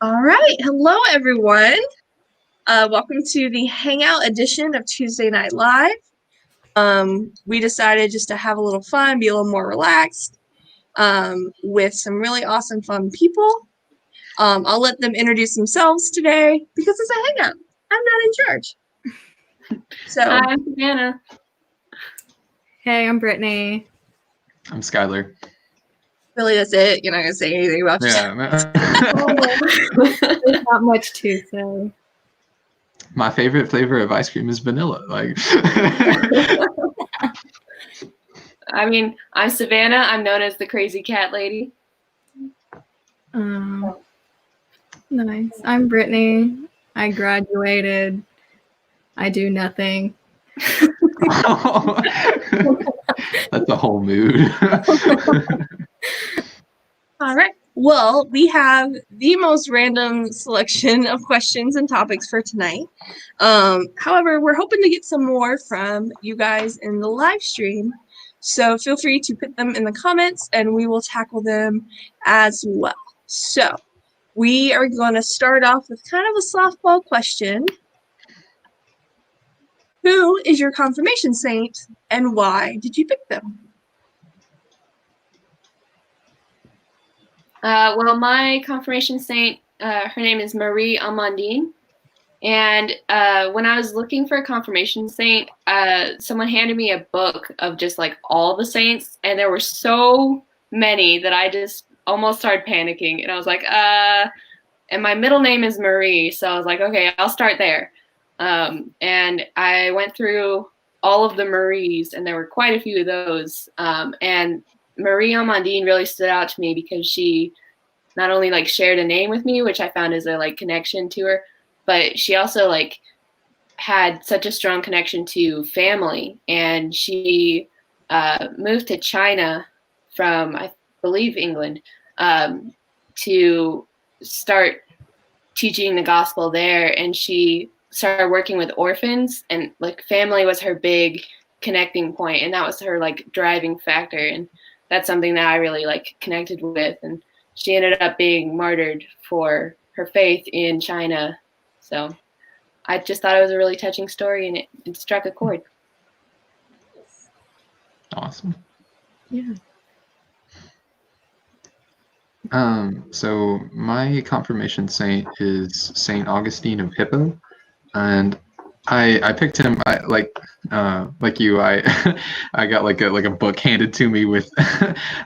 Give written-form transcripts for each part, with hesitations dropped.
All right. Hello, everyone. Welcome to the Hangout edition of Tuesday Night Live. We decided just to have a little fun, be a little more relaxed, with some really awesome, fun people. I'll let them introduce themselves today because it's a hangout. I'm not in charge. So, Hi, I'm Savannah. Hey, I'm Brittany. I'm Skylar. really, that's it. You're not going to say anything about yourself. There's not much to say. My favorite flavor of ice cream is vanilla. I mean, I'm Savannah. I'm known as the crazy cat lady. Nice. I'm Brittany. I graduated. I do nothing. That's a whole mood. All right. Well, we have the most random selection of questions and topics for tonight. However, we're hoping to get some more from you guys in the live stream. So feel free to put them in the comments and we will tackle them as well. So we are going to start off with kind of a softball question. Who is your confirmation saint and why did you pick them? Well, my confirmation saint, her name is Marie Amandine. And when I was looking for a confirmation saint, someone handed me a book of just like all the saints. And there were so many that I just almost started panicking. And I was like, and my middle name is Marie. So I was like, okay, I'll start there. And I went through all of the Maries, and there were quite a few of those. And Marie Amandine really stood out to me because she not only like shared a name with me, which I found is a like connection to her, but she also like had such a strong connection to family. And she moved to China from, I believe, England, to start teaching the gospel there. And she started working with orphans, and like family was her big connecting point, and that was her like driving factor. And that's something that I really like connected with. And she ended up being martyred for her faith in China. So I just thought it was a really touching story, and it struck a chord. Awesome. Yeah. So my confirmation saint is Saint Augustine of Hippo, and I picked him. Like you, I got like a book handed to me with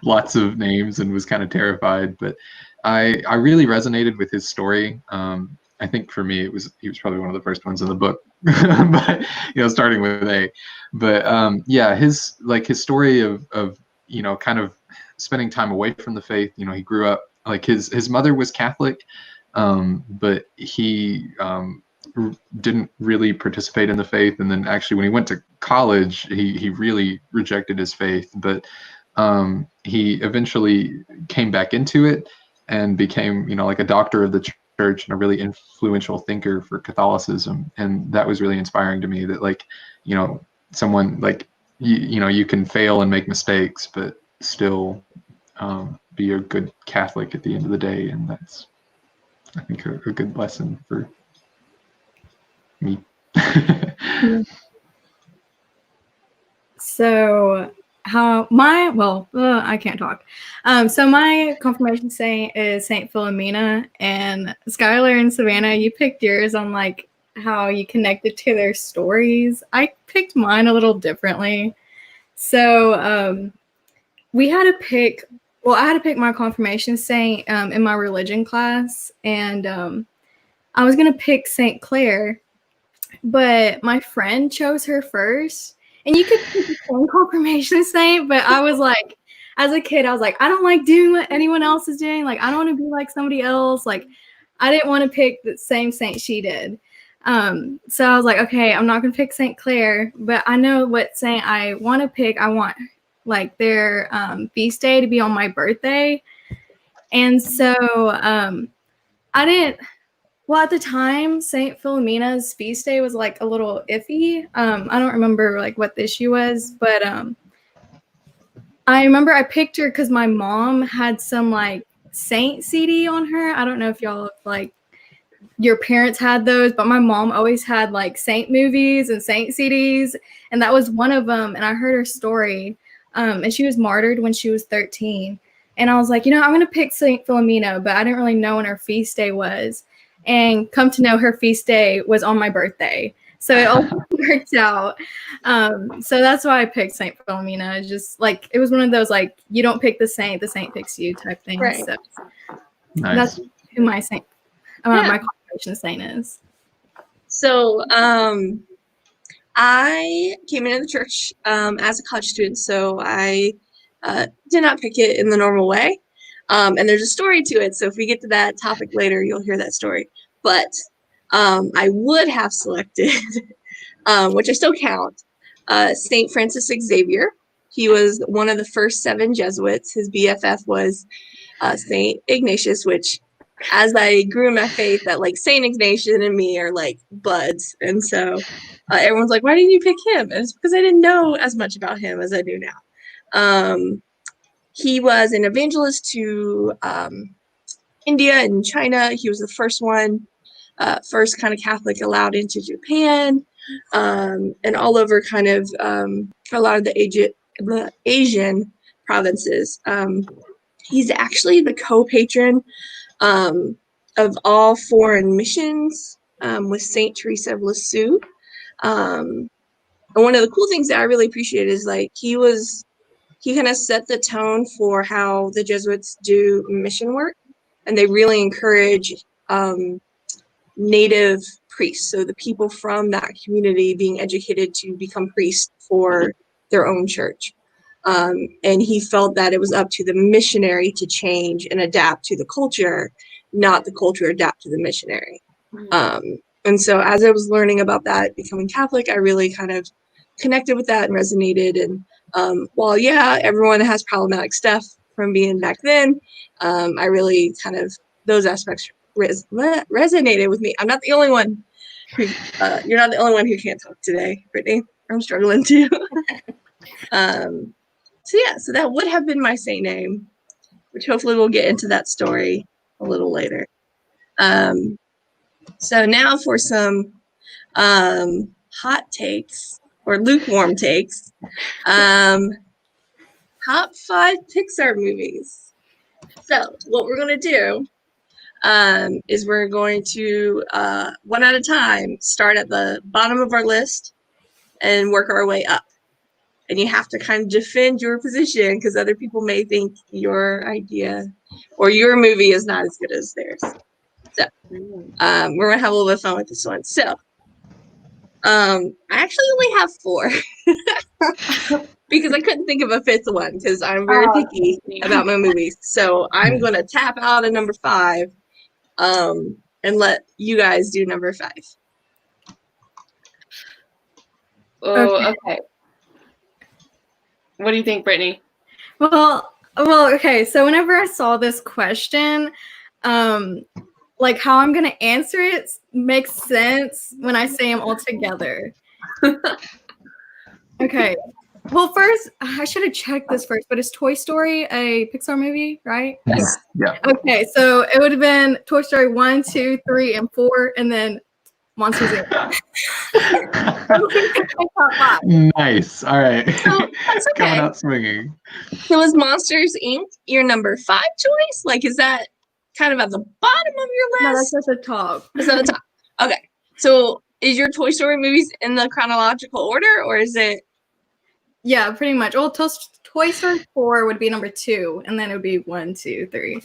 lots of names and was kind of terrified. But I really resonated with his story. I think for me he was probably one of the first ones in the book, but starting with A. But yeah, his story of kind of spending time away from the faith. He grew up like his mother was Catholic, but he didn't really participate in the faith, and then actually when he went to college he really rejected his faith, but he eventually came back into it and became like a doctor of the church and a really influential thinker for Catholicism. And that was really inspiring to me, that someone like you can fail and make mistakes but still be a good Catholic at the end of the day. And that's, I think, a good lesson for me. So I can't talk. So my confirmation saint is Saint Philomena, and Skylar and Savannah, you picked yours on like how you connected to their stories. I picked mine a little differently. So I had to pick my confirmation saint in my religion class, and I was gonna pick Saint Clare, but my friend chose her first. And you could pick the same confirmation saint, but I was like, as a kid, I was like, I don't like doing what anyone else is doing. Like, I don't want to be like somebody else. Like, I didn't want to pick the same saint she did. So I was like, okay, I'm not going to pick Saint Clare, but I know what saint I want to pick. I want like their feast day to be on my birthday. And so at the time, St. Philomena's feast day was like a little iffy. I don't remember like what the issue was, but I remember I picked her because my mom had some like Saint CD on her. I don't know if y'all like your parents had those, but my mom always had like Saint movies and Saint CDs, and that was one of them. And I heard her story, and she was martyred when she was 13. And I was like, I'm going to pick Saint Philomena, but I didn't really know when her feast day was. And come to know, her feast day was on my birthday. So it all worked out. So that's why I picked Saint Philomena. It's just like, it was one of those, like, you don't pick the saint picks you type things. Right. So Nice. that's who my saint, my confirmation saint is. So I came into the church as a college student, so I did not pick it in the normal way. And there's a story to it, so if we get to that topic later, you'll hear that story. But I would have selected, which I still count, St. Francis Xavier. He was one of the first 7 Jesuits. His BFF was St. Ignatius, which as I grew in my faith, that like St. Ignatius and me are like buds. And so everyone's like, why didn't you pick him? And it's because I didn't know as much about him as I do now. He was an evangelist to India and China. He was the first one, first kind of Catholic allowed into Japan, and all over kind of a lot of the Asian provinces. He's actually the co-patron of all foreign missions with Saint Teresa of Lisieux. And one of the cool things that I really appreciate is like he kind of set the tone for how the Jesuits do mission work, and they really encourage native priests, so the people from that community being educated to become priests for their own church. And he felt that it was up to the missionary to change and adapt to the culture, not the culture adapt to the missionary. And so as I was learning about that, becoming Catholic, I really kind of connected with that and resonated. And while, yeah, everyone has problematic stuff from being back then, I really kind of, those aspects resonated with me. I'm not the only one who, you're not the only one who can't talk today, Brittany. I'm struggling too. So that would have been my saint name, which hopefully we'll get into that story a little later. So now for some hot takes or lukewarm takes. Top 5 Pixar movies. So what we're going to do is we're going to, one at a time, start at the bottom of our list and work our way up. And you have to kind of defend your position because other people may think your idea or your movie is not as good as theirs. So we're going to have a little bit of fun with this one. So I actually only have 4 because I couldn't think of a 5th one because I'm very picky about my movies. So I'm going to tap out at number 5 and let you guys do number 5. Oh, okay. What do you think, Brittany? Well, okay. So whenever I saw this question, like how I'm gonna answer it makes sense when I say them all together. Okay. Well, first I should have checked this first, but is Toy Story a Pixar movie, right? Yes. Yeah. Okay, so it would have been Toy Story 1, 2, 3, and 4, and then Monsters Inc. Nice. All right. So that's okay. Coming out swinging. So is Monsters Inc. your number 5 choice? Like, is that kind of at the bottom of your No, list? that's at the top. It's at the top. Okay. So is your Toy Story movies in the chronological order, or is it? Yeah, pretty much. Well, Toy Story 4 would be number 2, and then it would be 1, 2, 3.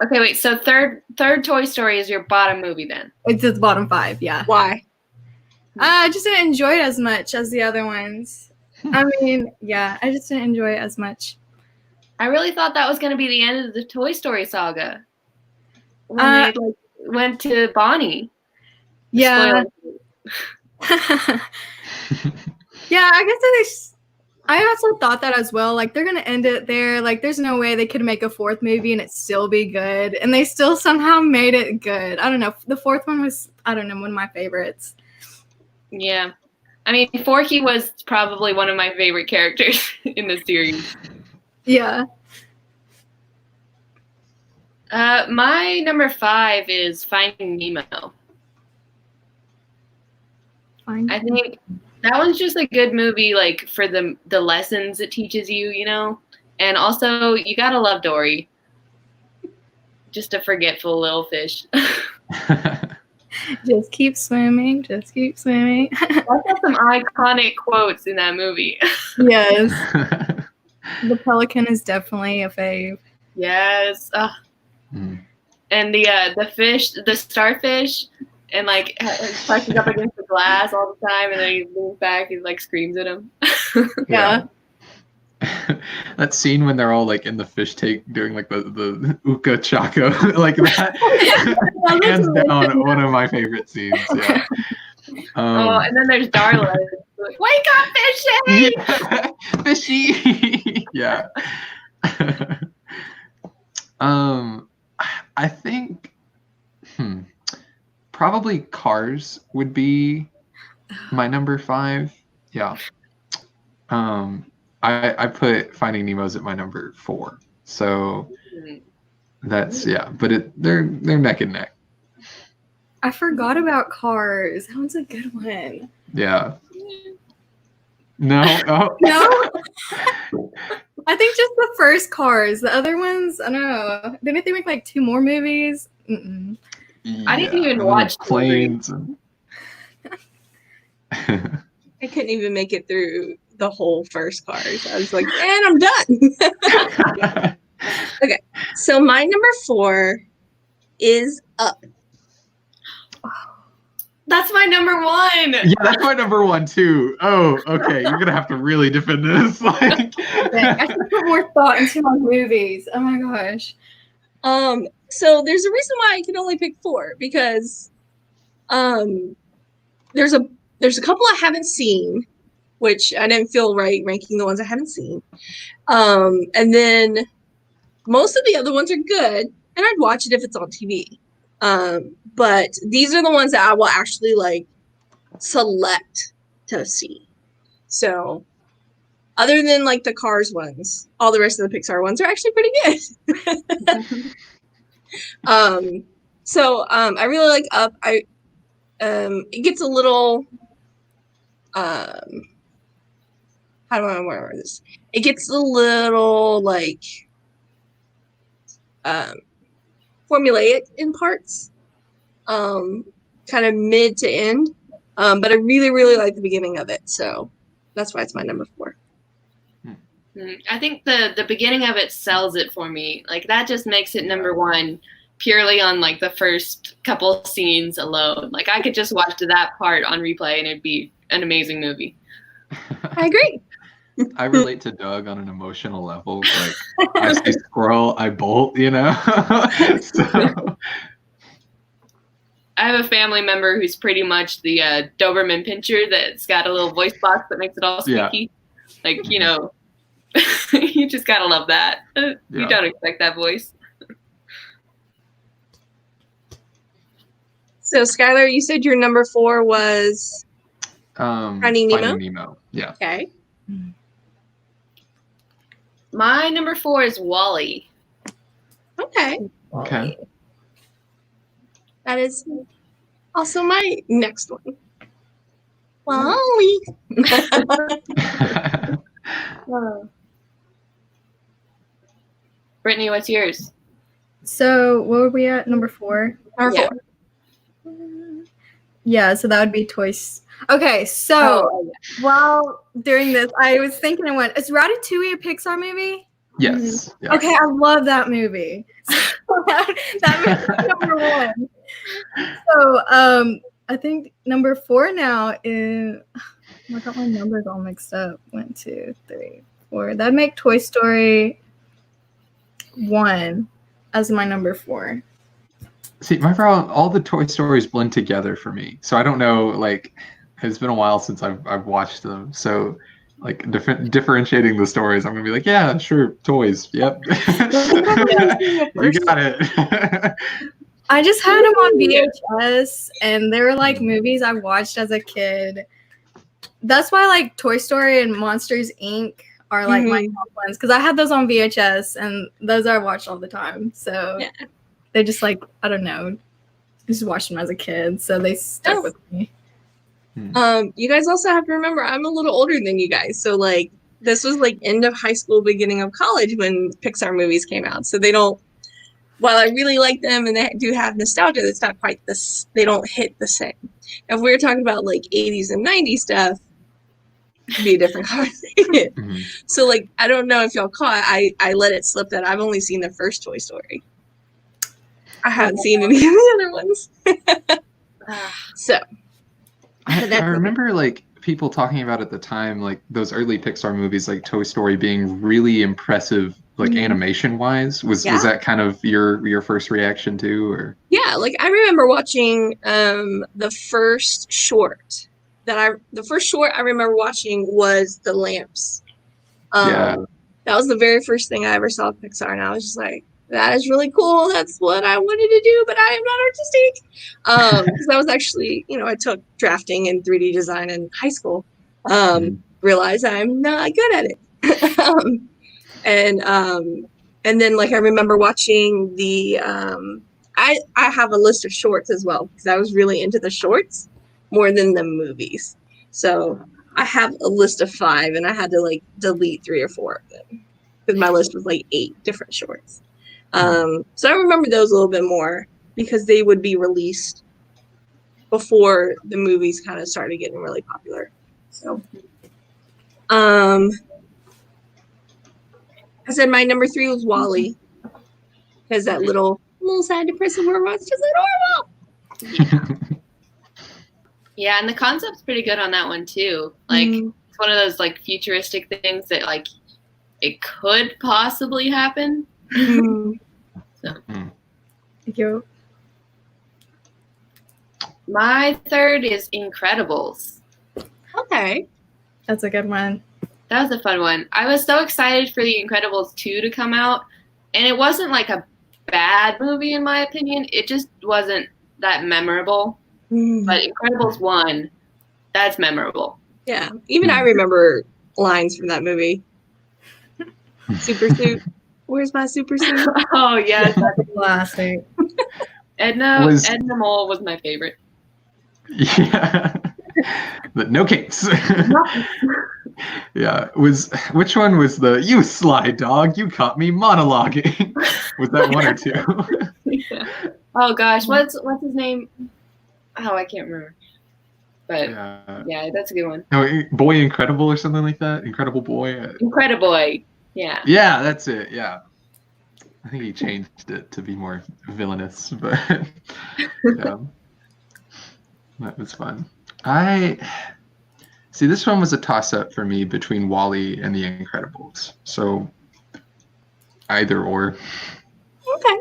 Okay, wait. So third Toy Story is your bottom movie then? It's at the bottom 5, yeah. Why? I just didn't enjoy it as much as the other ones. I mean, yeah, I just didn't enjoy it as much. I really thought that was going to be the end of the Toy Story saga. When they went to Bonnie. Yeah. Yeah, I guess I also thought that as well. Like, they're going to end it there. Like, there's no way they could make a 4th movie and it still be good. And they still somehow made it good. I don't know. The 4th one was, I don't know, one of my favorites. Yeah. I mean, Forky was probably one of my favorite characters in the series. Yeah. My number 5 is Finding Nemo. I think that one's just a good movie, like for the lessons it teaches you, you know. And also, you gotta love Dory. Just a forgetful little fish. Just keep swimming. Just keep swimming. That's got some iconic quotes in that movie. Yes. The pelican is definitely a fave. Yes. And the fish, the starfish, and like presses up against the glass all the time, and then he moves back and like screams at him. Yeah. That scene when they're all like in the fish tank doing like the uka chaka, like that. Hands down, one of my favorite scenes. Yeah. And then there's Darla. Like, wake up, fishy! Yeah. Fishy. Yeah. I think probably Cars would be my number 5. Yeah. I put Finding Nemo's at my number 4. So that's but they're neck and neck. I forgot about Cars. That one's a good one. Yeah. No. Oh. No? I think just the first Cars. The other ones, I don't know. Didn't they make like 2 more movies? Mm-mm. Yeah, I didn't even watch planes. I couldn't even make it through the whole first Cars. I was like, and I'm done. Okay, so my number 4 is Up. That's my number 1. Yeah, that's my number 1 too. Oh, okay. You're gonna have to really defend this. Like, I should put more thought into my movies. Oh my gosh. So there's a reason why I can only pick 4 because there's a couple I haven't seen, which I didn't feel right ranking the ones I haven't seen. And then most of the other ones are good, and I'd watch it if it's on TV. But these are the ones that I will actually like select to see. So other than like the Cars ones, all the rest of the Pixar ones are actually pretty good. I really like Up. It gets a little how do I word this? It gets a little like formulaic in parts, kind of mid to end. But I really, really like the beginning of it, so that's why it's my number 4. I think the beginning of it sells it for me. Like that just makes it number 1 purely on like the first couple scenes alone. Like I could just watch that part on replay and it'd be an amazing movie. I agree. I relate to Doug on an emotional level. Like I see squirrel, I bolt, you know? So. I have a family member who's pretty much the Doberman Pinscher that's got a little voice box that makes it all squeaky. Yeah. Like, you know, you just gotta love that. You don't expect that voice. So, Skylar, you said your number 4 was Finding Nemo? Finding Nemo, yeah. Okay. My number 4 is Wall-E. Okay. Okay. That is also my next one. Wall-E. Brittany, what's yours? So what were we at? Number 4? Number 4. Yeah, so that would be Toys. Okay, so while during this, I was thinking and went, is Ratatouille a Pixar movie? Yes. Yes. Okay, I love that movie. So that movie number 1. So I think number 4 now is I got my numbers all mixed up. 1, 2, 3, 4. That'd make Toy Story 1 as my number 4. See, my problem, all the Toy Stories blend together for me. So I don't know, like, it's been a while since I've watched them. So, like, differentiating the stories, I'm gonna be like, yeah, sure, toys, yep. You got it. I just had them on VHS, and they were like movies I watched as a kid. That's why like Toy Story and Monsters Inc. are like my top ones because I had those on VHS, and those I watched all the time. So they just like, I don't know, just watched them as a kid, so they stuck Oh. with me. You guys also have to remember I'm a little older than you guys, so like this was like end of high school, beginning of college when Pixar movies came out. So they don't. While I really like them and they do have nostalgia, it's not quite this. They don't hit the same. If we were talking about like 80s and 90s stuff, it'd be a different conversation. Mhm. So like I don't know if y'all caught. I let it slip that I've only seen the first Toy Story. I haven't seen any of the other ones. So. I That's okay. remember like people talking about at the time, like those early Pixar movies, like Toy Story, being really impressive, like Mhm. animation wise. Was Yeah. that kind of your first reaction too, or? Yeah, like I remember watching the first short I remember watching was The Lamps. Yeah. That was the very first thing I ever saw of Pixar, and I was just like, that is really cool. That's what I wanted to do, but I am not artistic. Because I was actually, I took drafting and 3D design in high school. Realized I'm not good at it. And then like I remember watching the I have a list of shorts as well because I was really into the shorts more than the movies. So I have a list of 5 and I had to like delete 3 or 4 of them because my list was like 8 different shorts. So I remember those a little bit more because they would be released before the movies kind of started getting really popular. So I said my number 3 was Wall-E because that little sad depressive robot's just adorable. Yeah, and the concept's pretty good on that one too. Like it's one of those like futuristic things that like it could possibly happen. So. Yo. My third is Incredibles. Okay. That's a good one. That was a fun one. I was so excited for The Incredibles 2 to come out, and it wasn't like a bad movie in my opinion. It just wasn't that memorable. But Incredibles 1, that's memorable. Yeah. Even I remember lines from that movie. Super suit. Where's my super suit? Oh, yes. That's classic. Edna Mole was my favorite. Yeah. But no capes. Yeah. Which one was the "you sly dog, you caught me monologuing"? Was that 1 or 2? Yeah. Oh gosh, what's his name? Oh, I can't remember. But yeah, that's a good one. No, Boy Incredible or something like that. Incredible Boy. Incrediboy. Yeah. Yeah, that's it. Yeah. I think he changed it to be more villainous, but yeah, that was fun. See, this one was a toss-up for me between Wall-E and The Incredibles. So either or. Okay.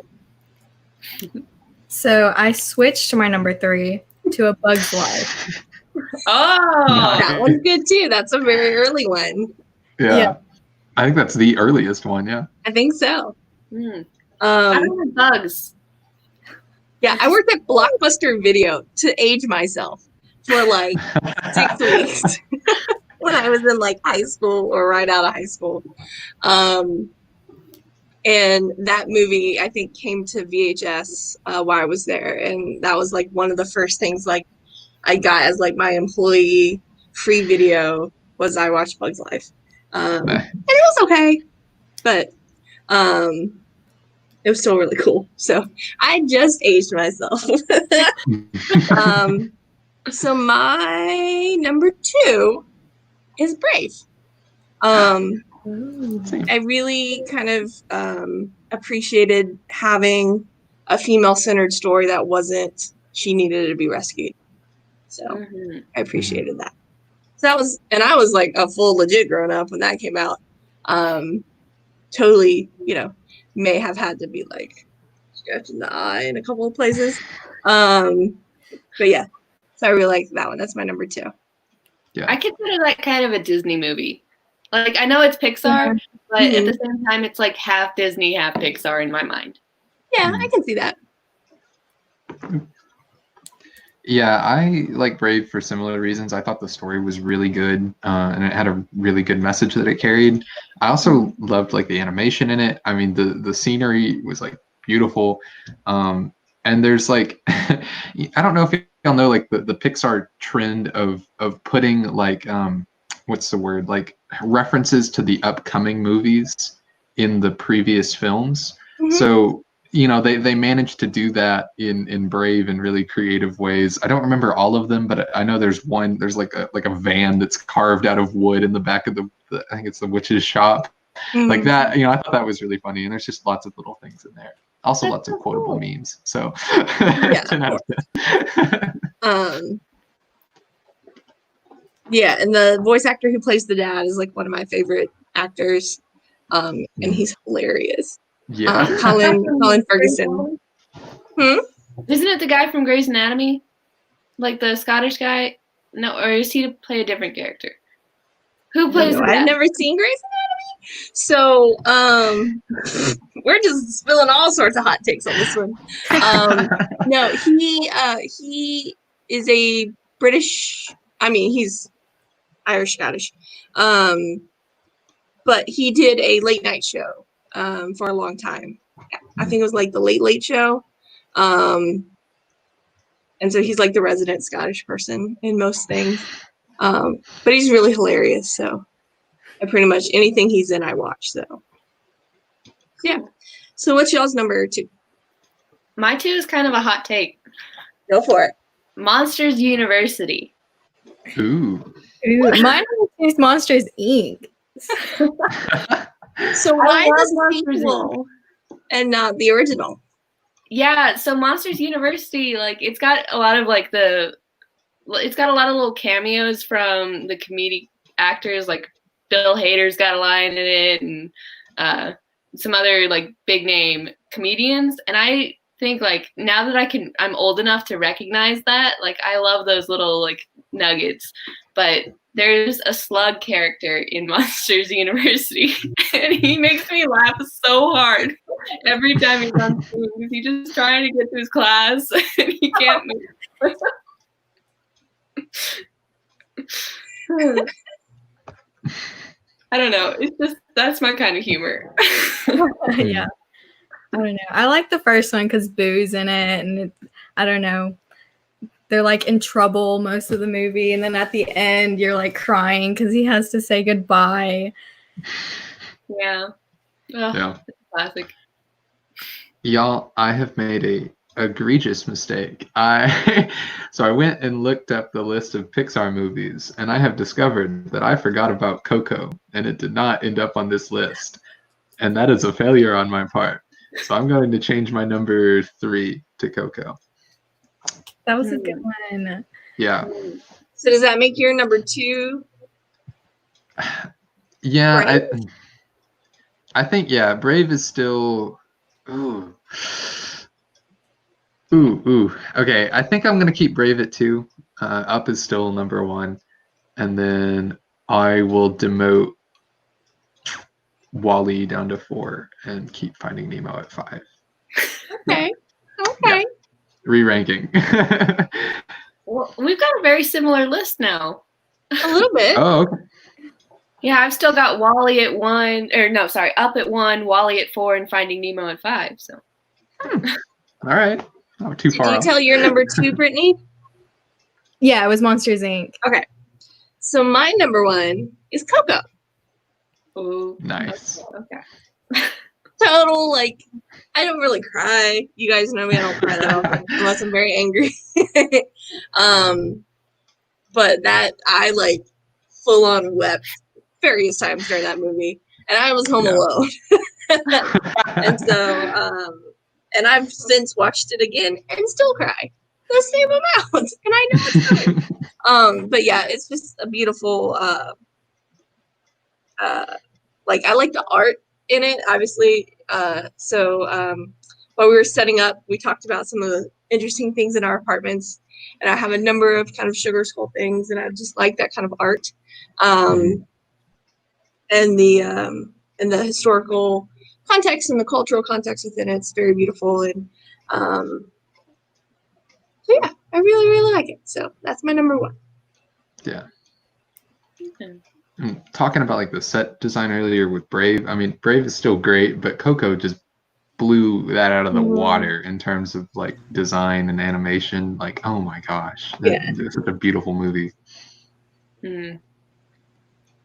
So I switched to my number 3 to A Bug's Life. Oh, that one's good too. That's a very early one. Yeah. I think that's the earliest one. Yeah. I think so. I don't have bugs. Yeah, I worked at Blockbuster Video to age myself for like 6 weeks when I was in like high school or right out of high school. And that movie, I think, came to VHS while I was there. And that was like one of the first things like I got as like my employee free video was I watched Bug's Life. And it was okay, but it was still really cool. So I just aged myself. So my number 2 is Brave. I really kind of appreciated having a female-centered story that wasn't she needed to be rescued. So I appreciated that. So that was, and I was like a full legit grown up when that came out. Totally, may have had to be like scratching the eye in a couple of places. But yeah, so I really like that one. That's my number 2. Yeah. I consider that kind of a Disney movie. Like, I know it's Pixar, but at the same time, it's like half Disney, half Pixar in my mind. Yeah, I can see that. Yeah, I like Brave for similar reasons. I thought the story was really good, and it had a really good message that it carried. I also loved like the animation in it. I mean, the scenery was like beautiful. And there's like, I don't know if y'all know like the Pixar trend of putting like what's the word, like references to the upcoming movies in the previous films. Mhm. So they managed to do that in Brave in really creative ways. I don't remember all of them, but I know there's like a van that's carved out of wood in the back of the I think it's the witch's shop. Like that, I thought that was really funny. And there's just lots of little things in there. Also That's lots of so quotable cool. memes. So Yeah, 10 out of 10. Yeah, and the voice actor who plays the dad is like one of my favorite actors. And he's hilarious. Yeah. Colin Ferguson. Isn't it the guy from Grey's Anatomy? Like the Scottish guy? No, or is he to play a different character? Who plays the I've dad? never seen Grey's Anatomy. So we're just spilling all sorts of hot takes on this one. No, he is a British, he's Irish Scottish. But he did a late night show for a long time. I think it was like the Late Late Show. And so he's like the resident Scottish person in most things. But he's really hilarious. So I pretty much anything he's in, I watch. So yeah. So what's y'all's number 2? My 2 is kind of a hot take. Go for it. Monsters University. Ooh. Mine is Monsters Inc. So why love the Monsters, sequel and not the original? Yeah, so Monsters University, like it's got a lot of little cameos from the comedic actors, like Bill Hader's got a line in it, and some other like big name comedians. And I think like now that I'm old enough to recognize that, like I love those little like nuggets. But there's a slug character in Monsters University, and he makes me laugh so hard every time he's on screen. He's just trying to get to his class, and he can't move. I don't know. It's just that's my kind of humor. Yeah. I don't know. I like the first one because Boo's in it, and I don't know. They're like in trouble most of the movie, and then at the end, you're like crying because he has to say goodbye. Yeah. Oh, Yeah. classic. Y'all, I have made a egregious mistake. So I went and looked up the list of Pixar movies, and I have discovered that I forgot about Coco, and it did not end up on this list. And that is a failure on my part. So I'm going to change my number 3 to Coco. That was a good one. Yeah. So does that make your number 2? Yeah, Brave? I think Brave is still ooh. Okay, I think I'm gonna keep Brave at 2. Up is still number 1, and then I will demote Wall-E down to 4 and keep Finding Nemo at 5. Okay. Okay. Re-ranking. Well, we've got a very similar list now. A little bit. Oh, okay. Yeah, I've still got Wall-E at 1, or no, sorry, Up at 1, Wall-E at 4, and Finding Nemo at 5. So. All right. Not too Did far you off. tell your number 2, Brittany? Yeah, it was Monsters Inc. Okay. So my number 1 is Coco. Ooh. Nice. Okay. Total, like, I don't really cry. You guys know me, I don't cry that often unless I'm very angry. But that I like full on wept various times during that movie, and I was home alone. And so, and I've since watched it again and still cry the same amount, and I know it's coming. But yeah, it's just a beautiful. Like I like the art in it, obviously. So while we were setting up, we talked about some of the interesting things in our apartments, and I have a number of kind of sugar skull things, and I just like that kind of art, and the historical context and the cultural context within it. It's very beautiful, and so yeah, I really, really like it. So that's my number 1. Yeah. Okay. Talking about like the set design earlier with Brave, I mean, Brave is still great, but Coco just blew that out of the Mhm. water in terms of like design and animation. Like, oh my gosh, Yeah. it's such a beautiful movie. Hmm.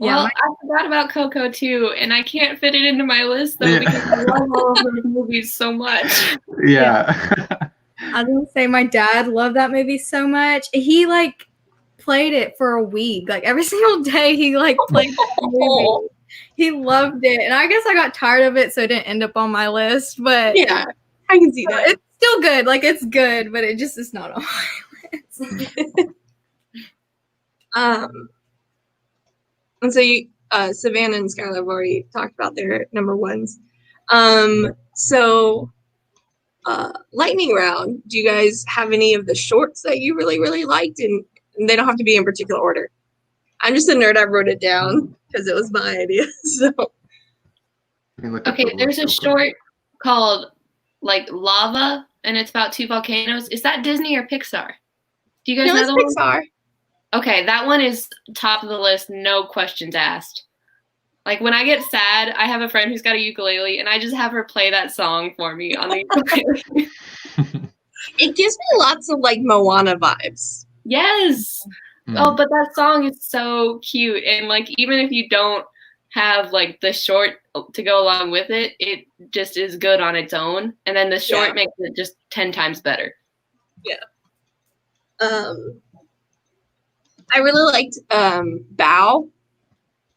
Yeah, Well, I forgot about Coco too, and I can't fit it into my list though Yeah. because I love all of those movies so much. Yeah. I was gonna say my dad loved that movie so much. He like played it for a week. Like every single day he like played that movie. He loved it. And I guess I got tired of it, so it didn't end up on my list. But Yeah, I can see that. it's still good. Like it's good, but it just is not on my list. And so you, Savannah and Skylar have already talked about their number ones. So lightning round. Do you guys have any of the shorts that you really, really liked? And they don't have to be in particular order. I'm just a nerd. I wrote it down because it was my idea. So Okay, there's a short called like Lava, and it's about two volcanoes. Is that Disney or Pixar? Do you guys no, know it's the one? Pixar. Okay, that one is top of the list, no questions asked. Like when I get sad, I have a friend who's got a ukulele, and I just have her play that song for me on the ukulele. It gives me lots of like Moana vibes. Yes. Oh, but that song is so cute, and like even if you don't have like the short to go along with it, it just is good on its own, and then the short makes it just 10 times better. Yeah. I really liked Bao.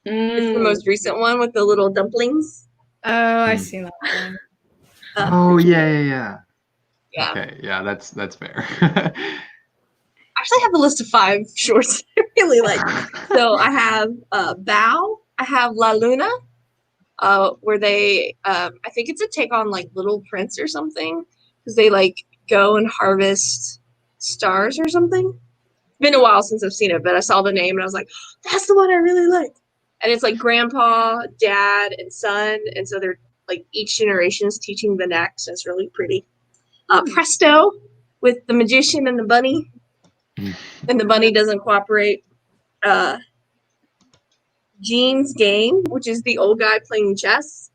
It's the most recent one with the little dumplings. Oh, I see that one. Oh yeah. Yeah. Okay, yeah, that's fair. I actually have a list of 5 shorts I really like. So I have Bao. I have La Luna, where they, I think it's a take on like Little Prince or something, because they like go and harvest stars or something. It's been a while since I've seen it, but I saw the name and I was like, that's the one I really like. And it's like grandpa, dad, and son, and so they're like each generation is teaching the next. It's really pretty. Presto, with the magician and the bunny, and the bunny doesn't cooperate. Gene's Game, which is the old guy playing chess.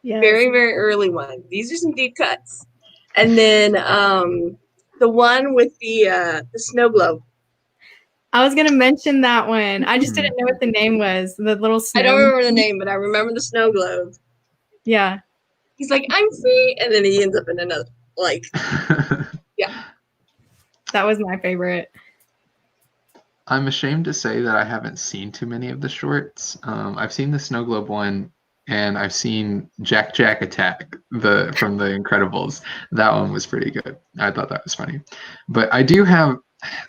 Yes. Very, very early one. These are some deep cuts. And then the one with the snow globe. I was gonna mention that one. I just didn't know what the name was. The little snow. I don't remember the name, but I remember the snow globe. Yeah. He's like, I'm free, and then he ends up in another, like, yeah. That was my favorite. I'm ashamed to say that I haven't seen too many of the shorts. I've seen the Snow Globe one, and I've seen Jack Jack Attack from The Incredibles. That one was pretty good. I thought that was funny. But I do have,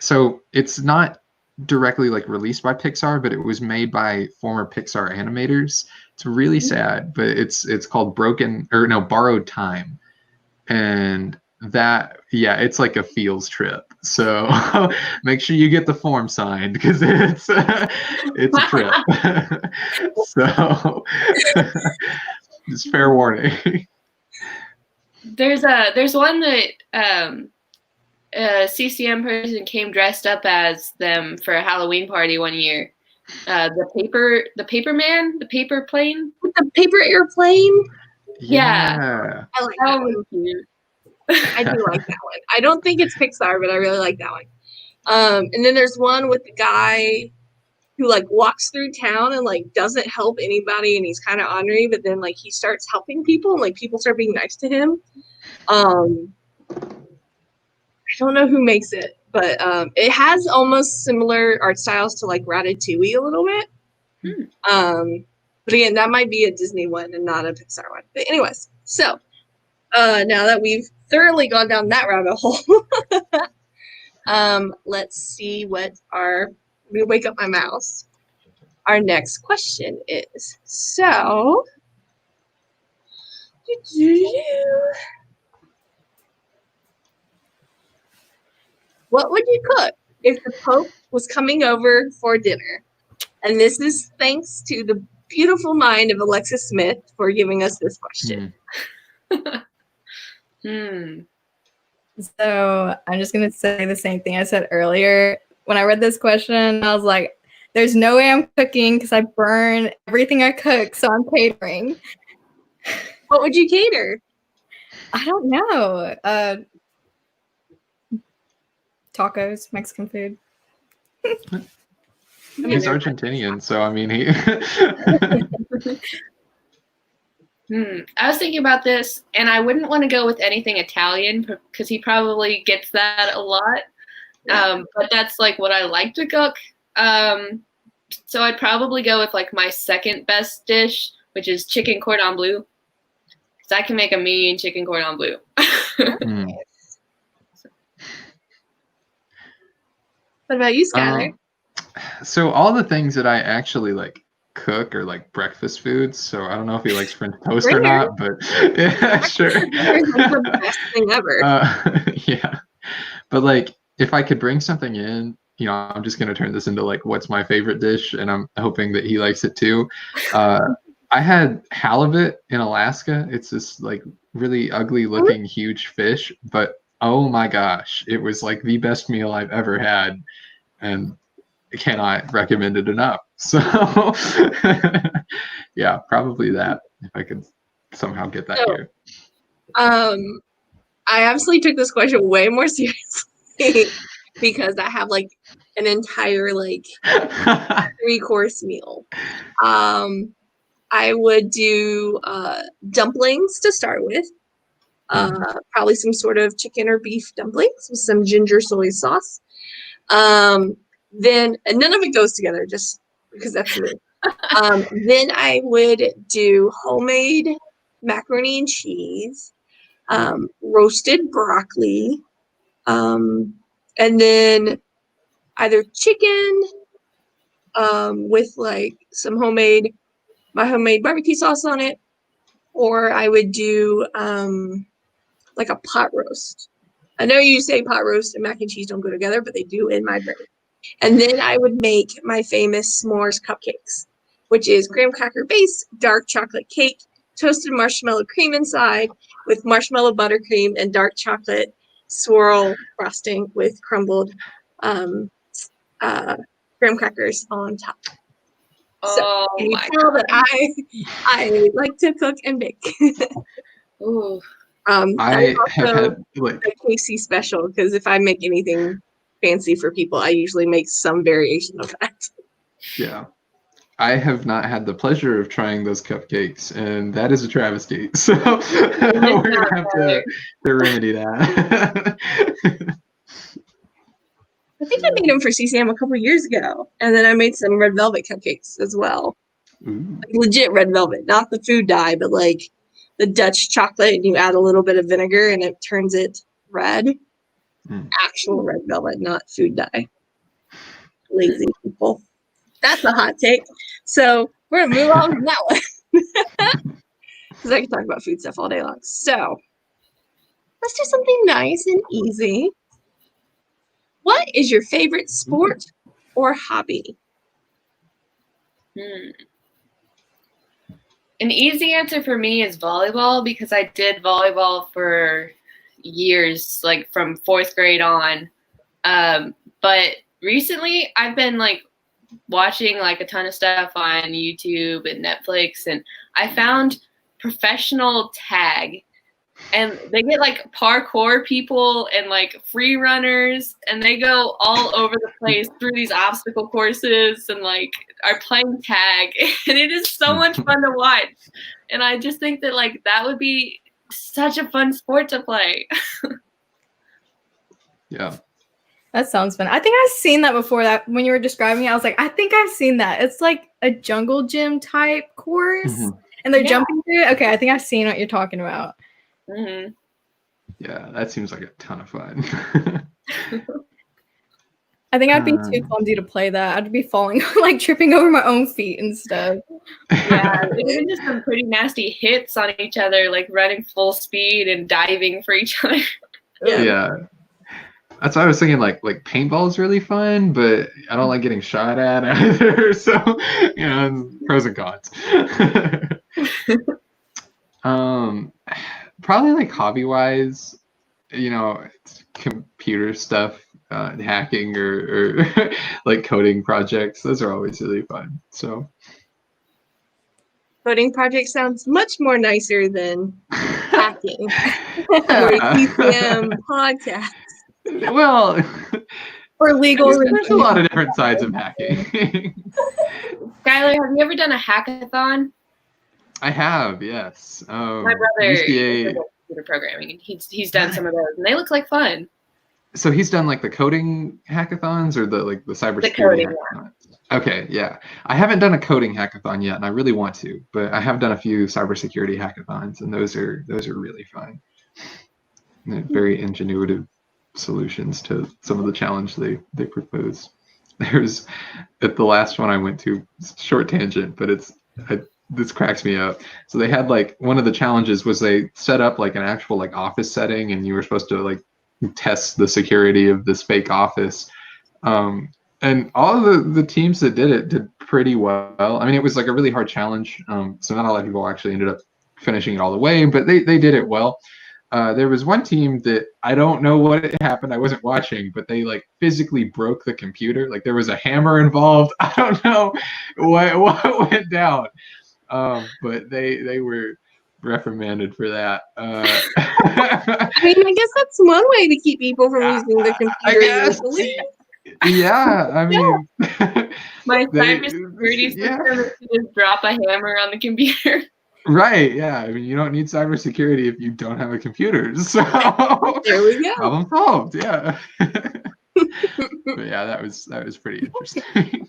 so it's not directly like released by Pixar, but it was made by former Pixar animators. It's really sad, but it's called Borrowed Time, and that it's like a feels trip. So make sure you get the form signed because it's a trip. So just fair warning. There's one that a CCM person came dressed up as them for a Halloween party one year. The paper man, the paper plane. With the paper airplane? Yeah. I like that one. I do like that one. I don't think it's Pixar, but I really like that one. And then there's one with the guy who like walks through town and like doesn't help anybody, and he's kind of ornery, but then like he starts helping people and like people start being nice to him. I don't know who makes it, but it has almost similar art styles to like Ratatouille a little bit. But again, that might be a Disney one and not a Pixar one. But anyways, so now that we've thoroughly gone down that rabbit hole, let's see what let me wake up my mouse. Our next question is, so what would you cook if the Pope was coming over for dinner? And this is thanks to the beautiful mind of Alexis Smith for giving us this question. So I'm just gonna say the same thing I said earlier. When I read this question, I was like, there's no way I'm cooking because I burn everything I cook, so I'm catering. What would you cater? I don't know. Tacos, Mexican food. He's Argentinian, so I mean, he. I was thinking about this, and I wouldn't want to go with anything Italian because he probably gets that a lot. But that's like what I like to cook. So I'd probably go with like my second best dish, which is chicken cordon bleu, because I can make a mean chicken cordon bleu. What about you, Skylar? So all the things that I actually like cook are like breakfast foods. So I don't know if he likes French toast or not, but yeah, sure. It's like the best thing ever. Yeah, but like if I could bring something in, you know, I'm just gonna turn this into like what's my favorite dish, and I'm hoping that he likes it too. I had halibut in Alaska. It's this like really ugly looking huge fish, but oh my gosh, it was like the best meal I've ever had, and I cannot recommend it enough. So yeah, probably that if I could somehow get that here. I absolutely took this question way more seriously because I have like an entire like 3-course meal. I would do dumplings to start with. Probably some sort of chicken or beef dumplings with some ginger soy sauce. Then, and none of it goes together just because that's me. Then I would do homemade macaroni and cheese, roasted broccoli, and then either chicken with like my homemade barbecue sauce on it, or I would do like a pot roast. I know you say pot roast and mac and cheese don't go together, but they do in my brain. And then I would make my famous s'mores cupcakes, which is graham cracker base, dark chocolate cake, toasted marshmallow cream inside with marshmallow buttercream and dark chocolate swirl frosting with crumbled graham crackers on top. So you tell that I like to cook and bake. Ooh. I have had like a Casey special because if I make anything fancy for people, I usually make some variation of that. Yeah, I have not had the pleasure of trying those cupcakes, and that is a travesty. So we're gonna have to remedy that. I think I made them for CCM a couple years ago, and then I made some red velvet cupcakes as well. Like legit red velvet, not the food dye, but like the Dutch chocolate, and you add a little bit of vinegar, and it turns it red. Actual red velvet, not food dye. Lazy people. That's a hot take. So we're gonna move on from that one because I can talk about food stuff all day long. So let's do something nice and easy. What is your favorite sport or hobby? An easy answer for me is volleyball because I did volleyball for years, like from 4th grade on. But recently I've been like watching like a ton of stuff on YouTube and Netflix, and I found professional tag, and they get like parkour people and like free runners, and they go all over the place through these obstacle courses and like are playing tag, and it is so much fun to watch. And I just think that like that would be such a fun sport to play. Yeah. That sounds fun. I think I've seen that before. That when you were describing it, I was like, I think I've seen that. It's like a jungle gym type course, and they're jumping through it. Okay, I think I've seen what you're talking about. Yeah, that seems like a ton of fun. I think I'd be too clumsy to play that. I'd be falling, like tripping over my own feet and stuff. Yeah, even just some pretty nasty hits on each other, like running full speed and diving for each other. Yeah. That's why I was thinking like paintball is really fun, but I don't like getting shot at either. So, you know, pros and cons. Probably like hobby wise, you know, it's computer stuff, hacking or like coding projects. Those are always really fun. So Coding project sounds much more nicer than hacking or Yeah. TCM podcast. Well, For legal there's a reasons. lot of different sides of hacking. Skylar, have you ever done a hackathon? I have, yes. My brother is UCA. good at computer programming, and he's done some of those, and they look like fun. So he's done like the coding hackathons or the cybersecurity coding, hackathons. Okay, yeah. I haven't done a coding hackathon yet, and I really want to, but I have done a few cybersecurity hackathons, and those are really fun. And they're very ingenuitive solutions to some of the challenge they propose. There's at the last one I went to, short tangent, but this cracks me up. So they had like one of the challenges was they set up like an actual like office setting, and you were supposed to like test the security of this fake office. And all of the teams that did it did pretty well. I mean, it was like a really hard challenge. So not a lot of people actually ended up finishing it all the way, but they did it well. There was one team that I don't know what happened. I wasn't watching, but they like physically broke the computer. Like there was a hammer involved. I don't know what went down. But they were reprimanded for that. I mean, I guess that's one way to keep people from using the computer. I guess. Usually. Yeah, I mean, My cybersecurity system is to just drop a hammer on the computer. Right, yeah. I mean, you don't need cybersecurity if you don't have a computer. So there we go. Problem solved, yeah. But yeah, that was pretty interesting.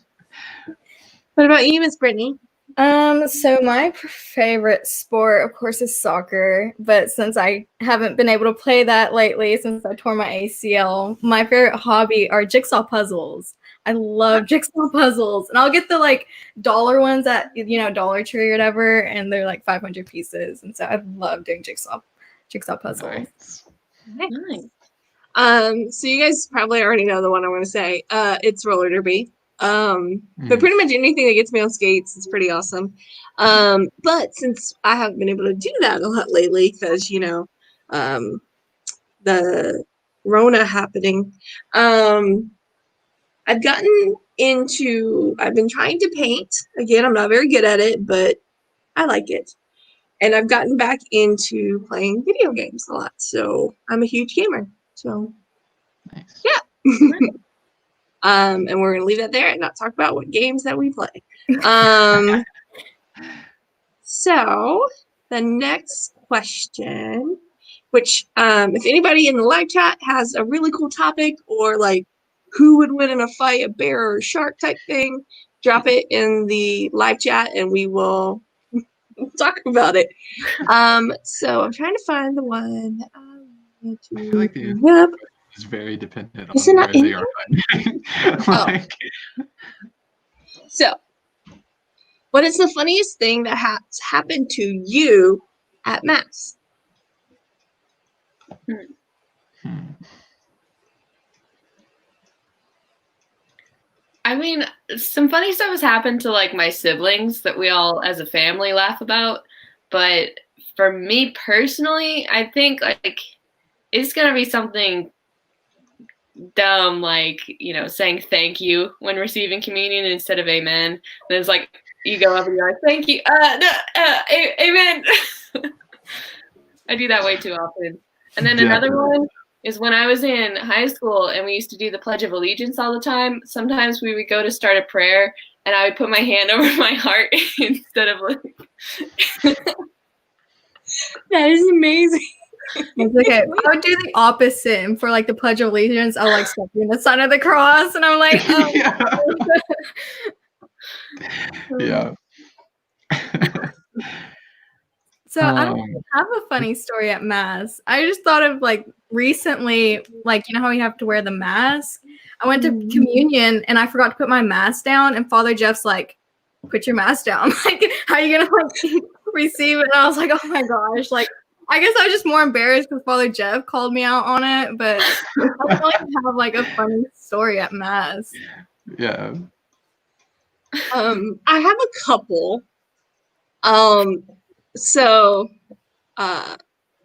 What about you, Miss Brittany? So my favorite sport, of course, is soccer. But since I haven't been able to play that lately, since I tore my ACL, my favorite hobby are jigsaw puzzles. I love jigsaw puzzles, and I'll get the like dollar ones at Dollar Tree or whatever, and they're like 500 pieces. And so I love doing jigsaw puzzles. Nice. So you guys probably already know the one I'm going to say. It's roller derby. But pretty much anything that gets me on skates is pretty awesome. But since I haven't been able to do that a lot lately because the Rona happening, I've been trying to paint again. I'm not very good at it, but I like it. And I've gotten back into playing video games a lot. So I'm a huge gamer. So Nice. yeah. And we're going to leave that there and not talk about what games that we play. So the next question, which if anybody in the live chat has a really cool topic or like who would win in a fight, a bear or a shark type thing, drop it in the live chat and we will talk about it. So I'm trying to find the one that I want to I feel like the yep. is very dependent Is on it where not in they are fighting. So, what is the funniest thing that has happened to you at Mass? I mean, some funny stuff has happened to like my siblings that we all as a family laugh about. But for me personally, I think like it's gonna be something dumb, like saying thank you when receiving communion instead of amen. And it's like you go up and you're like, thank you, amen. I do that way too often. And then another one is when I was in high school and we used to do the Pledge of Allegiance all the time. Sometimes we would go to start a prayer and I would put my hand over my heart instead of like. That is amazing. It's okay. I would do the opposite, and for like the Pledge of Allegiance, I'll like step in the sign of the cross, and I'm like, oh. Yeah. So I don't have a funny story at Mass. I just thought of like recently, like how you have to wear the mask. I went to communion and I forgot to put my mask down, and Father Jeff's like, "Put your mask down." Like, how are you gonna like receive it? And I was like, "Oh my gosh!" Like, I guess I was just more embarrassed because Father Jeff called me out on it. But I don't really have like a funny story at Mass. Yeah. I have a couple. So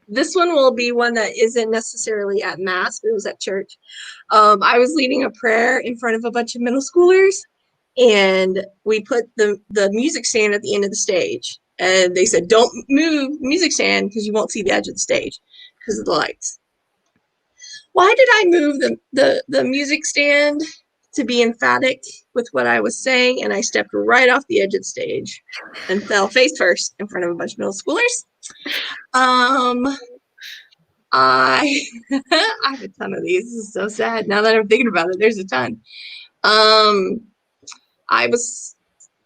this one will be one that isn't necessarily at Mass, but it was at church. I was leading a prayer in front of a bunch of middle schoolers, and we put the music stand at the end of the stage. and they said, don't move the music stand because you won't see the edge of the stage because of the lights. Why did I move the music stand? To be emphatic with what I was saying, and I stepped right off the edge of the stage and fell face first in front of a bunch of middle schoolers. I I have a ton of these. This is so sad. Now that I'm thinking about it, there's a ton. I was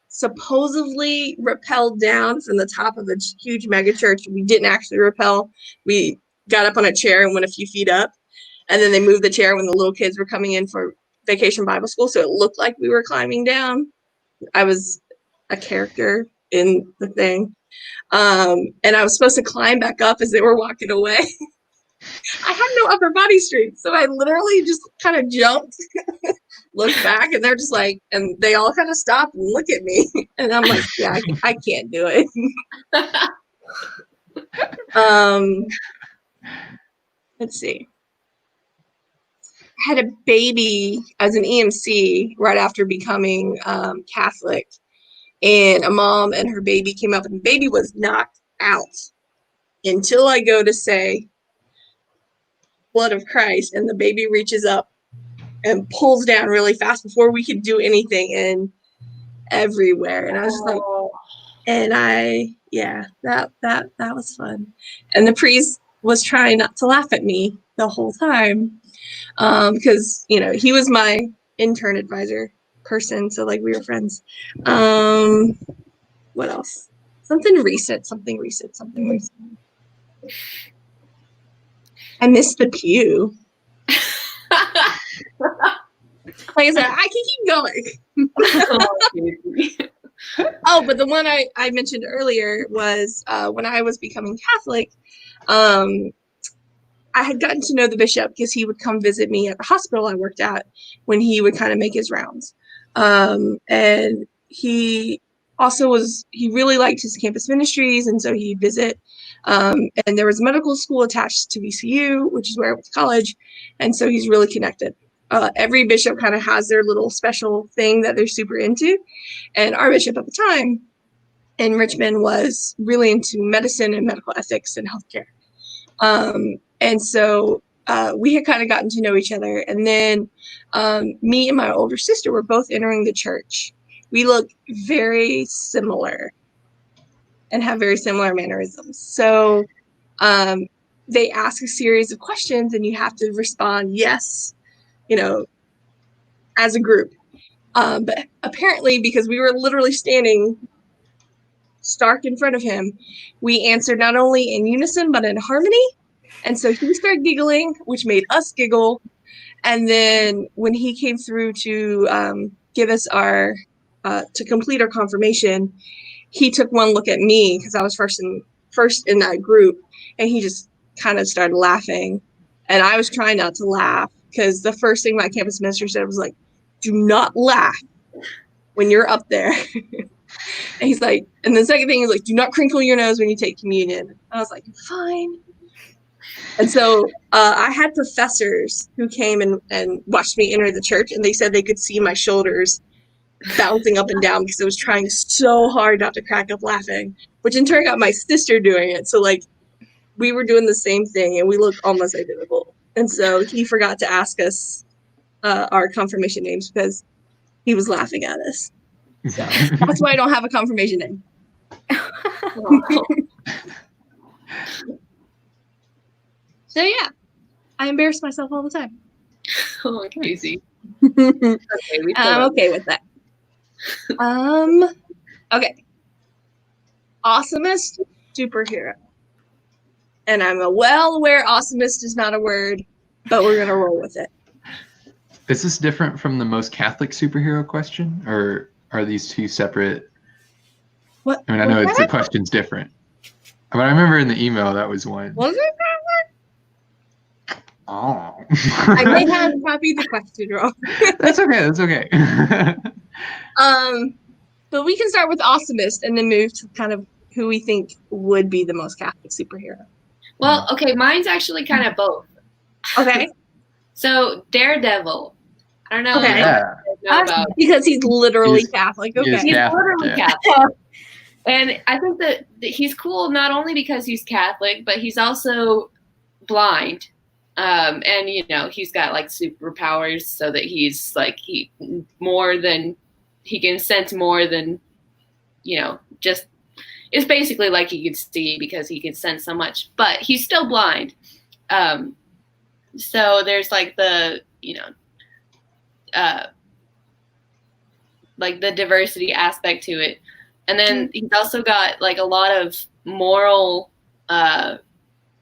supposedly rappelled down from the top of a huge mega church. We didn't actually rappel. We got up on a chair and went a few feet up, and then they moved the chair when the little kids were coming in for Vacation Bible School, so it looked like we were climbing down. I was a character in the thing. And I was supposed to climb back up as they were walking away. I had no upper body strength, so I literally just kind of jumped, looked back, and they're just like, and they all kind of stopped and look at me. And I'm like, yeah, I can't do it. Let's see. I had a baby as an EMC right after becoming Catholic, and a mom and her baby came up, and the baby was knocked out until I go to say blood of Christ, and the baby reaches up and pulls down really fast before we could do anything, and everywhere. And I was just like, and that was fun. And the priest was trying not to laugh at me the whole time. Because, you know, he was my intern advisor person, so like we were friends. What else? Something recent. I missed the pew. Like I said, I can keep going. Oh, but the one I mentioned earlier was when I was becoming Catholic, I had gotten to know the bishop because he would come visit me at the hospital I worked at when he would kind of make his rounds. And he also he really liked his campus ministries, and so he'd visit. And there was a medical school attached to VCU, which is where I went to college. And so he's really connected. Every bishop kind of has their little special thing that they're super into. And our bishop at the time in Richmond was really into medicine and medical ethics and healthcare. And so we had kind of gotten to know each other. And then me and my older sister were both entering the church. We look very similar and have very similar mannerisms. So they ask a series of questions and you have to respond yes, you know, as a group. But apparently, because we were literally standing stark in front of him, we answered not only in unison, but in harmony. And so he started giggling, which made us giggle. And then when he came through to give us to complete our confirmation, he took one look at me because I was first in that group, and he just kind of started laughing. And I was trying not to laugh because the first thing my campus minister said was like, do not laugh when you're up there. And he's like, and the second thing is like, do not crinkle your nose when you take communion. I was like, fine. And so I had professors who came and watched me enter the church, and they said they could see my shoulders bouncing up and down because I was trying so hard not to crack up laughing, which in turn got my sister doing it. So like we were doing the same thing and we looked almost identical. And so he forgot to ask us our confirmation names because he was laughing at us. So that's why I don't have a confirmation name. So yeah, I embarrass myself all the time. Oh, crazy. Okay, I'm okay with that. Okay. Awesomest superhero. And I'm well aware awesomest is not a word, but we're gonna roll with it. Is this different from the most Catholic superhero question, or are these two separate? What? I mean, I know the question's different, but I remember in the email that was one. Was it that one? Oh. I may have copied the question wrong. That's okay. That's okay. But we can start with awesomest and then move to kind of who we think would be the most Catholic superhero. Well, okay, mine's actually kind of both. Okay. So Daredevil. I don't know. Okay. Yeah. Know about. Because he's literally Catholic. Okay. He's Catholic, literally yeah. Catholic. And I think that he's cool not only because he's Catholic, but he's also blind. And you know, he's got like superpowers so that he's like he can sense more than, you know, just it's basically like he can see because he can sense so much, but he's still blind. So there's like the, you know, like the diversity aspect to it. And then he's also got like a lot of moral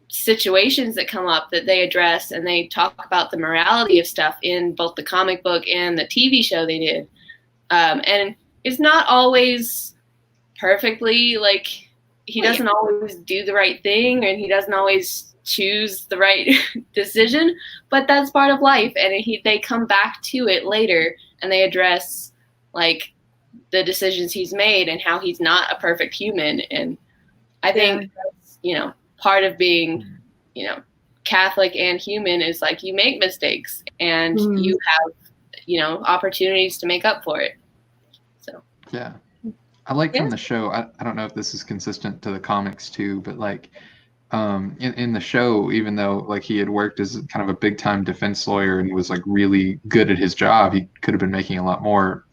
situations that come up that they address, and they talk about the morality of stuff in both the comic book and the TV show they did. And it's not always perfectly, like he doesn't always do the right thing, and he doesn't always choose the right decision, but that's part of life. And they come back to it later, and they address like the decisions he's made and how he's not a perfect human. And I think that's, you know, part of being, you know, Catholic and human is like you make mistakes and you have, you know, opportunities to make up for it. So yeah, I like from the show, I don't know if this is consistent to the comics too, but like in the show, even though like he had worked as kind of a big time defense lawyer and was like really good at his job, he could have been making a lot more.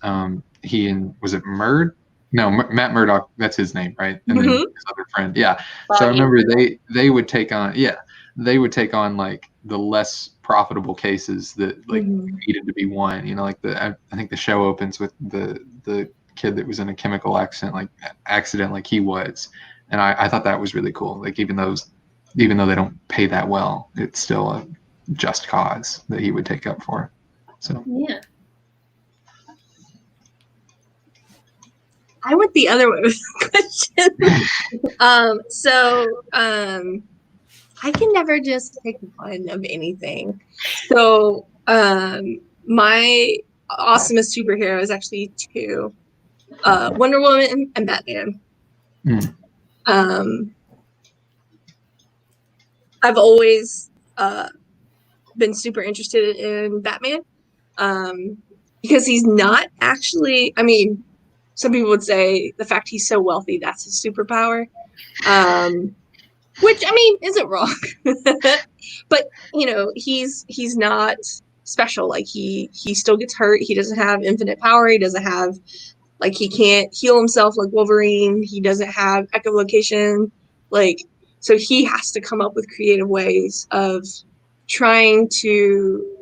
He and was it Matt Murdock, that's his name, right? And then his other friend, so I remember they would take on like the less profitable cases that like needed to be won. You know, like I think the show opens with the kid that was in a chemical accident like he was, and I thought that was really cool. Like even though they don't pay that well, it's still a just cause that he would take up for. So yeah. I went the other way with the question. I can never just pick one of anything. So my awesomest superhero is actually two. Wonder Woman and Batman. I've always been super interested in Batman because he's not actually, I mean, some people would say the fact he's so wealthy, that's his superpower, which, I mean, isn't wrong. But, you know, he's not special. Like he still gets hurt. He doesn't have infinite power. He doesn't have, like, he can't heal himself like Wolverine. He doesn't have echolocation. Like, so he has to come up with creative ways of trying to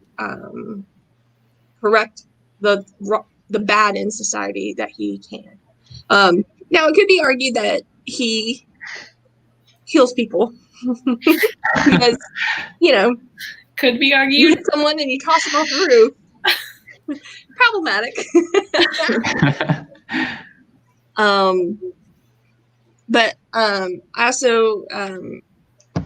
correct the bad in society that he can. Now, it could be argued that he heals people because, you know, could be you argued. hit someone and you toss them off the roof. Problematic. But I also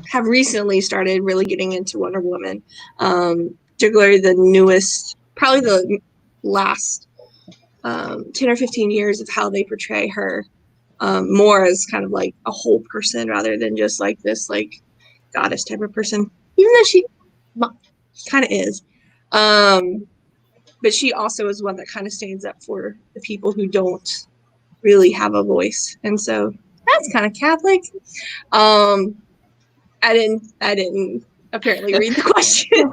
have recently started really getting into Wonder Woman, particularly the newest, probably the last 10 or 15 years of how they portray her more as kind of like a whole person rather than just like this like goddess type of person, even though she kind of is. But she also is one that kind of stands up for the people who don't really have a voice. And so that's kind of Catholic. I didn't apparently read the question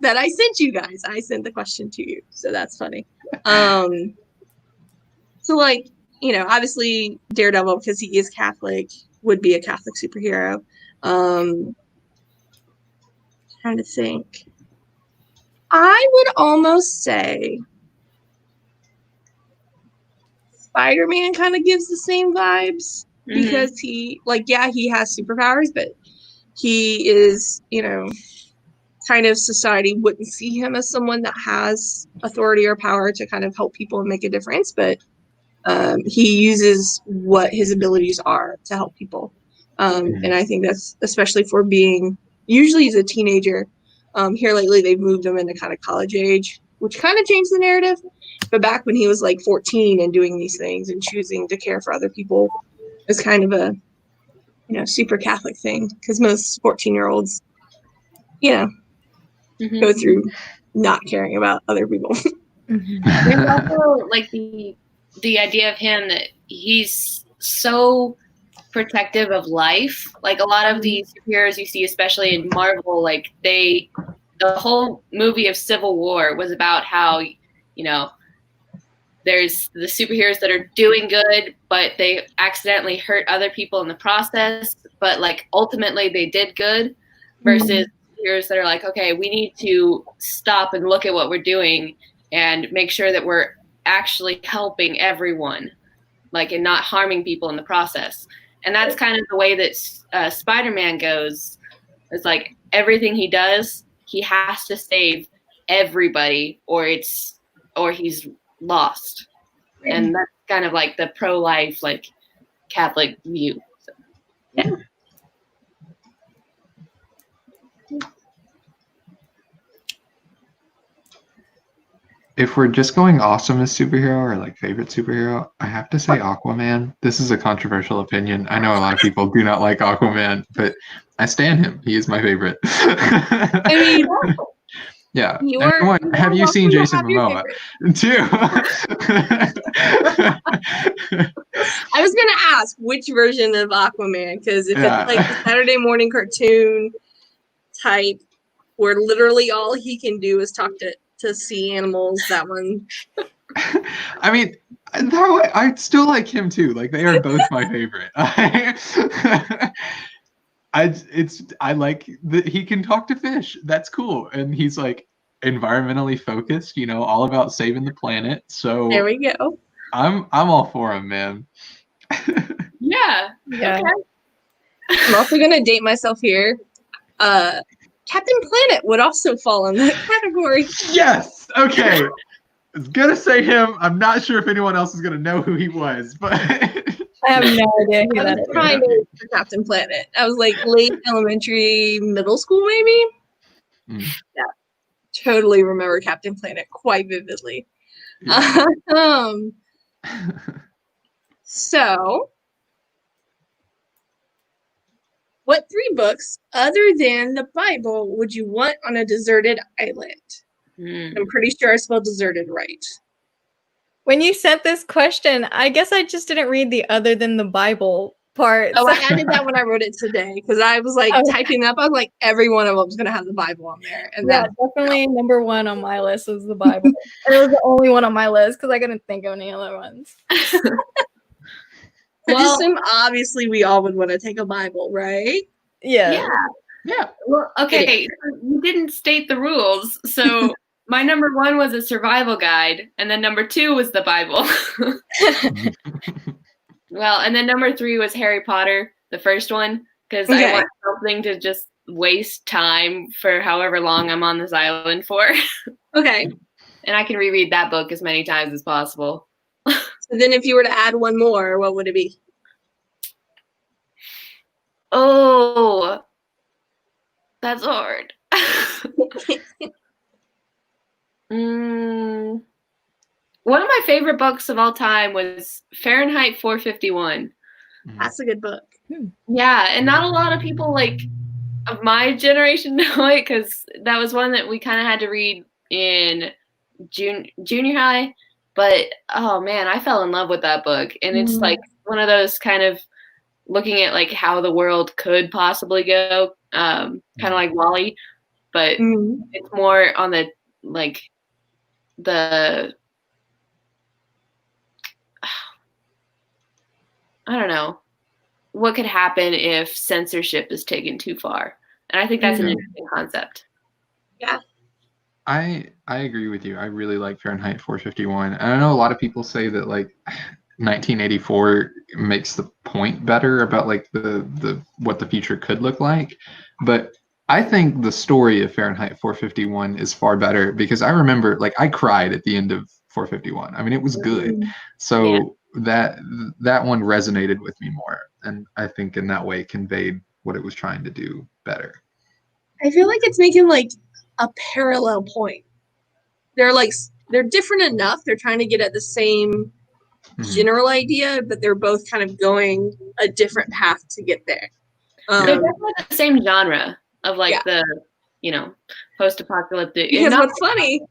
that I sent you guys. I sent the question to you. So that's funny. So like, you know, obviously Daredevil, because he is Catholic, would be a Catholic superhero. Trying to think. I would almost say Spider-Man kind of gives the same vibes because he, like, yeah, he has superpowers, but he is, you know, kind of society wouldn't see him as someone that has authority or power to kind of help people and make a difference, but he uses what his abilities are to help people. And I think that's especially for being, usually he's a teenager. Here lately, they've moved him into kind of college age, which kind of changed the narrative. But back when he was like 14 and doing these things and choosing to care for other people is kind of a, you know, super Catholic thing, because most 14-year-olds, you know, go through not caring about other people. There's also like the the idea of him that he's so protective of life. Like a lot of the superheroes you see, especially in Marvel, like the whole movie of Civil War was about how, you know, there's the superheroes that are doing good, but they accidentally hurt other people in the process. But like ultimately they did good, versus heroes that are like, okay, we need to stop and look at what we're doing and make sure that we're actually helping everyone, like, and not harming people in the process. And that's kind of the way that Spider-Man goes. It's like everything he does, he has to save everybody, or he's lost. And that's kind of like the pro-life, like Catholic view. So, yeah. If we're just going awesomest superhero or like favorite superhero, I have to say Aquaman. This is a controversial opinion. I know a lot of people do not like Aquaman, but I stand him. He is my favorite. I mean, yeah. Have you seen Jason have Momoa? Too. I was gonna ask which version of Aquaman, because if Yeah. it's like the Saturday morning cartoon type, where literally all he can do is talk to sea animals, that one. I mean, I still like him too. Like they are both my favorite. I like that he can talk to fish. That's cool, and he's like environmentally focused. You know, all about saving the planet. So There we go. I'm all for him, man. Yeah. Yeah. Okay. I'm also gonna date myself here. Captain Planet would also fall in that category. Yes. Okay. I was gonna say him. I'm not sure if anyone else is gonna know who he was, but I have no idea who I that was is. trying to for Captain Planet. I was like late elementary, middle school, maybe. Yeah, totally remember Captain Planet quite vividly. Yeah. So, what 3 books other than the Bible would you want on a deserted island? I'm pretty sure I spelled deserted right. When you sent this question, I guess I just didn't read the other than the Bible part. Oh, so- I added that when I wrote it today because I was like typing up. I was like, every one of them is gonna have the Bible on there, and yeah, definitely number 1 on my list was the Bible. And it was the only one on my list because I couldn't think of any other ones. I just assume obviously we all would want to take a Bible, right? Yeah. Yeah. Well, okay, you didn't state the rules. So my number 1 was a survival guide, and then number 2 was the Bible. Well, and then number 3 was Harry Potter, the first one, because I want something to just waste time for however long I'm on this island for. Okay. And I can reread that book as many times as possible. So then if you were to add one more, what would it be? Oh, that's hard. One of my favorite books of all time was Fahrenheit 451. That's a good book. Yeah, and not a lot of people like of my generation know it because that was one that we kind of had to read in junior high. But oh man, I fell in love with that book, and it's like one of those kind of looking at like how the world could possibly go, kind of like Wall-E, but it's more on the like the I don't know what could happen if censorship is taken too far, and I think that's an interesting concept. Yeah. I agree with you. I really like Fahrenheit 451. And I know a lot of people say that like 1984 makes the point better about like the what the future could look like, but I think the story of Fahrenheit 451 is far better because I remember like I cried at the end of 451. I mean, it was good. So that one resonated with me more, and I think in that way conveyed what it was trying to do better. I feel like it's making like a parallel point. They're different enough. They're trying to get at the same general idea, but they're both kind of going a different path to get there. They're definitely the same genre of like the, post-apocalyptic. Because what's funny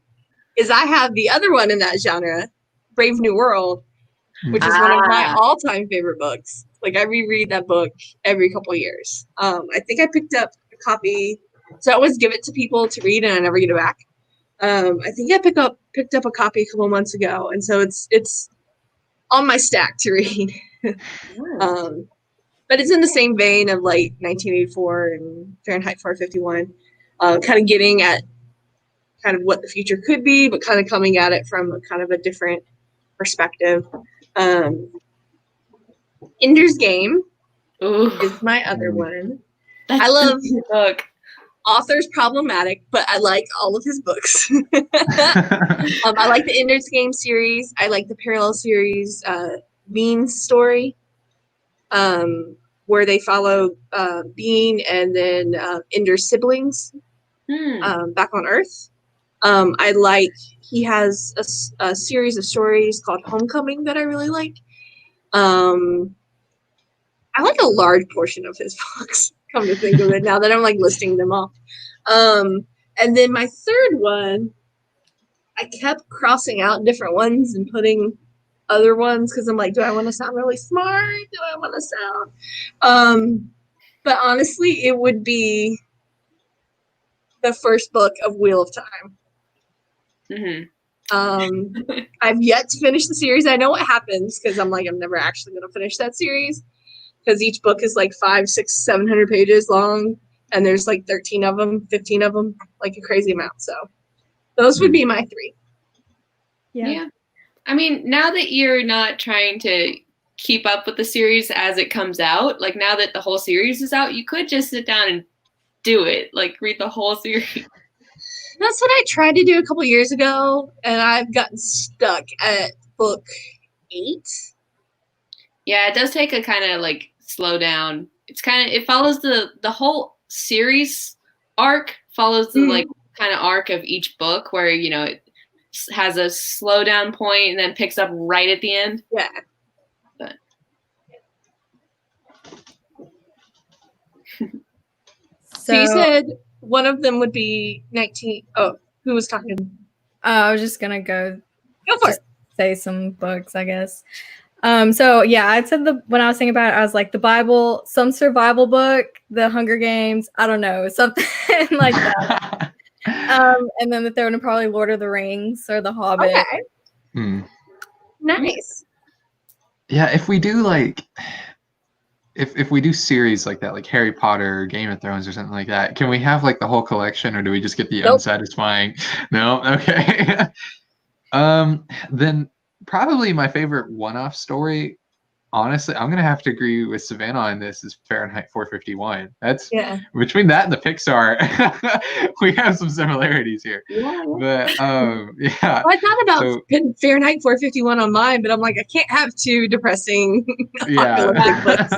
is I have the other one in that genre, Brave New World, which is one of my all-time favorite books. Like I reread that book every couple of years. I think I picked up a copy, so I always give it to people to read, and I never get it back. I think I picked up a copy a couple months ago, and so it's on my stack to read. But it's in the same vein of like 1984 and Fahrenheit 451, kind of getting at kind of what the future could be, but kind of coming at it from kind of a different perspective. Ender's Game is my other one. I love book. Author's problematic, but I like all of his books. I like the Ender's Game series. I like the parallel series, Bean's story, where they follow Bean and then Ender's siblings back on Earth. He has a series of stories called Homecoming that I really like. I like a large portion of his books, come to think of it, now that I'm like listing them off. And then my third one, I kept crossing out different ones and putting other ones because I'm like, do I want to sound really smart? Do I want to sound? But honestly, it would be the first book of Wheel of Time. I've yet to finish the series. I know what happens because I'm never actually going to finish that series because each book is like 500, 600, 700 pages long, and there's like 13 of them, 15 of them, like a crazy amount. So those would be my three. Yeah. I mean, now that you're not trying to keep up with the series as it comes out, like now that the whole series is out, you could just sit down and do it, like read the whole series. That's what I tried to do a couple years ago, and I've gotten stuck at book 8. Yeah, it does take a kind of like slow down. It follows the whole series arc follows the like kind of arc of each book where, you know, it has a slow down point and then picks up right at the end. Yeah. But so you said one of them would be 19. Oh, who was talking? I was just gonna go for it. Say some books, I guess. So yeah, I said when I was thinking about it, I was like the Bible, some survival book, the Hunger Games, I don't know, something like that. And then the third one probably Lord of the Rings or The Hobbit. Okay. Nice. Yeah, if we do like if we do series like that, like Harry Potter or Game of Thrones or something like that, can we have like the whole collection, or do we just get the unsatisfying? No? Okay. Then probably my favorite one-off story, honestly, I'm gonna have to agree with Savannah on this, is Fahrenheit 451. That's between that and the Pixar, we have some similarities here. Yeah. But yeah. Well, I thought about putting Fahrenheit 451 on mine, but I'm like, I can't have two depressing apocalyptic books.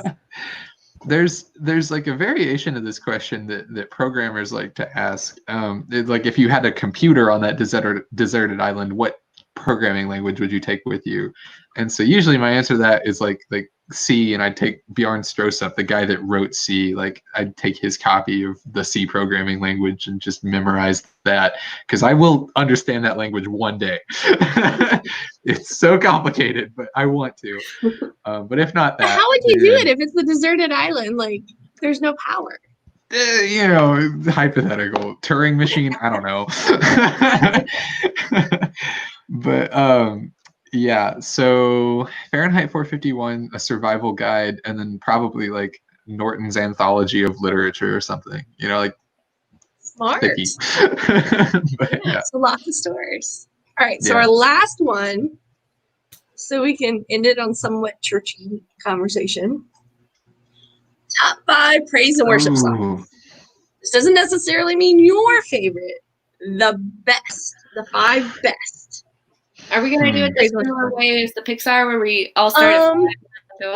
There's like a variation of this question that programmers like to ask. Like if you had a computer on that deserted island, what programming language would you take with you? And so usually my answer to that is like C, and I'd take Bjorn Strostrup, the guy that wrote C. Like I'd take his copy of the C programming language and just memorize that, because I will understand that language one day. It's so complicated, but I want to. But if not that, how would you do it if it's the deserted island? Like there's no power. You know, hypothetical Turing machine. I don't know. But yeah, so Fahrenheit 451, a survival guide, and then probably like Norton's Anthology of Literature or something, you know, like smart. But, yeah. So lots of stories. All right, so our last one, so we can end it on somewhat churchy conversation. Top 5 praise and worship songs. This doesn't necessarily mean your favorite. The best. The 5 best. Are we going to do it the similar way as the Pixar, where we all start at 5?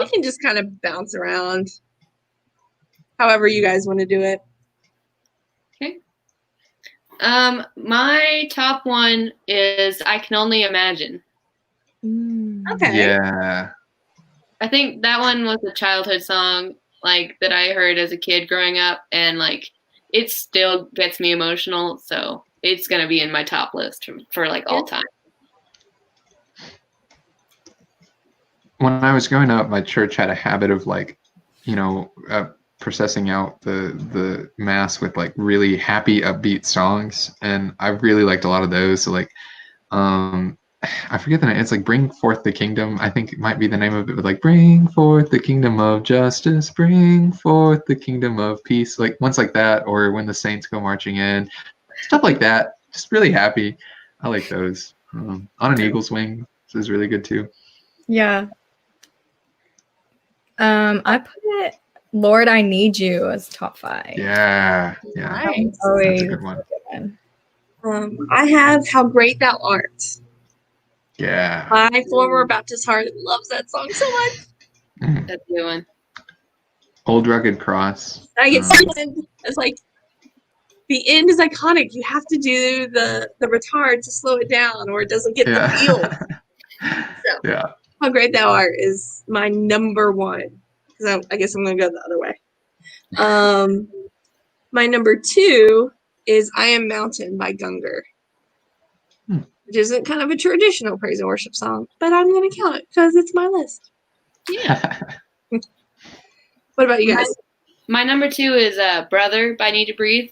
We can just kind of bounce around however you guys want to do it. Okay. My top one is I Can Only Imagine. Okay. Yeah. I think that one was a childhood song, like, that I heard as a kid growing up, and like it still gets me emotional, so it's going to be in my top list for like all time. when I was growing up, my church had a habit of like, processing out the mass with like really happy, upbeat songs, and I really liked a lot of those. So like, I forget the name. It's like "Bring Forth the Kingdom." I think it might be the name of it, but like "Bring forth the kingdom of justice, bring forth the kingdom of peace." Like ones like that, or "When the Saints Go Marching In," stuff like that. Just really happy. I like those. "On an Eagle's Wing" is really good too. Yeah. I put "Lord, I Need You" as top 5. Yeah, Nice. that's a good one. I have "How Great Thou Art." Yeah. My former Baptist heart loves that song so much. That's a good one. Old Rugged Cross. I get started. It's like the end is iconic. You have to do the retard to slow it down, or it doesn't get the feel. So, Yeah. "How Great Thou Art" is my number one, because I guess I'm going to go the other way. My number 2 is "I Am Mountain" by Gungor, which isn't kind of a traditional praise and worship song, but I'm going to count it because it's my list. Yeah. What about you guys? My number 2 is "Brother" by Need to Breathe.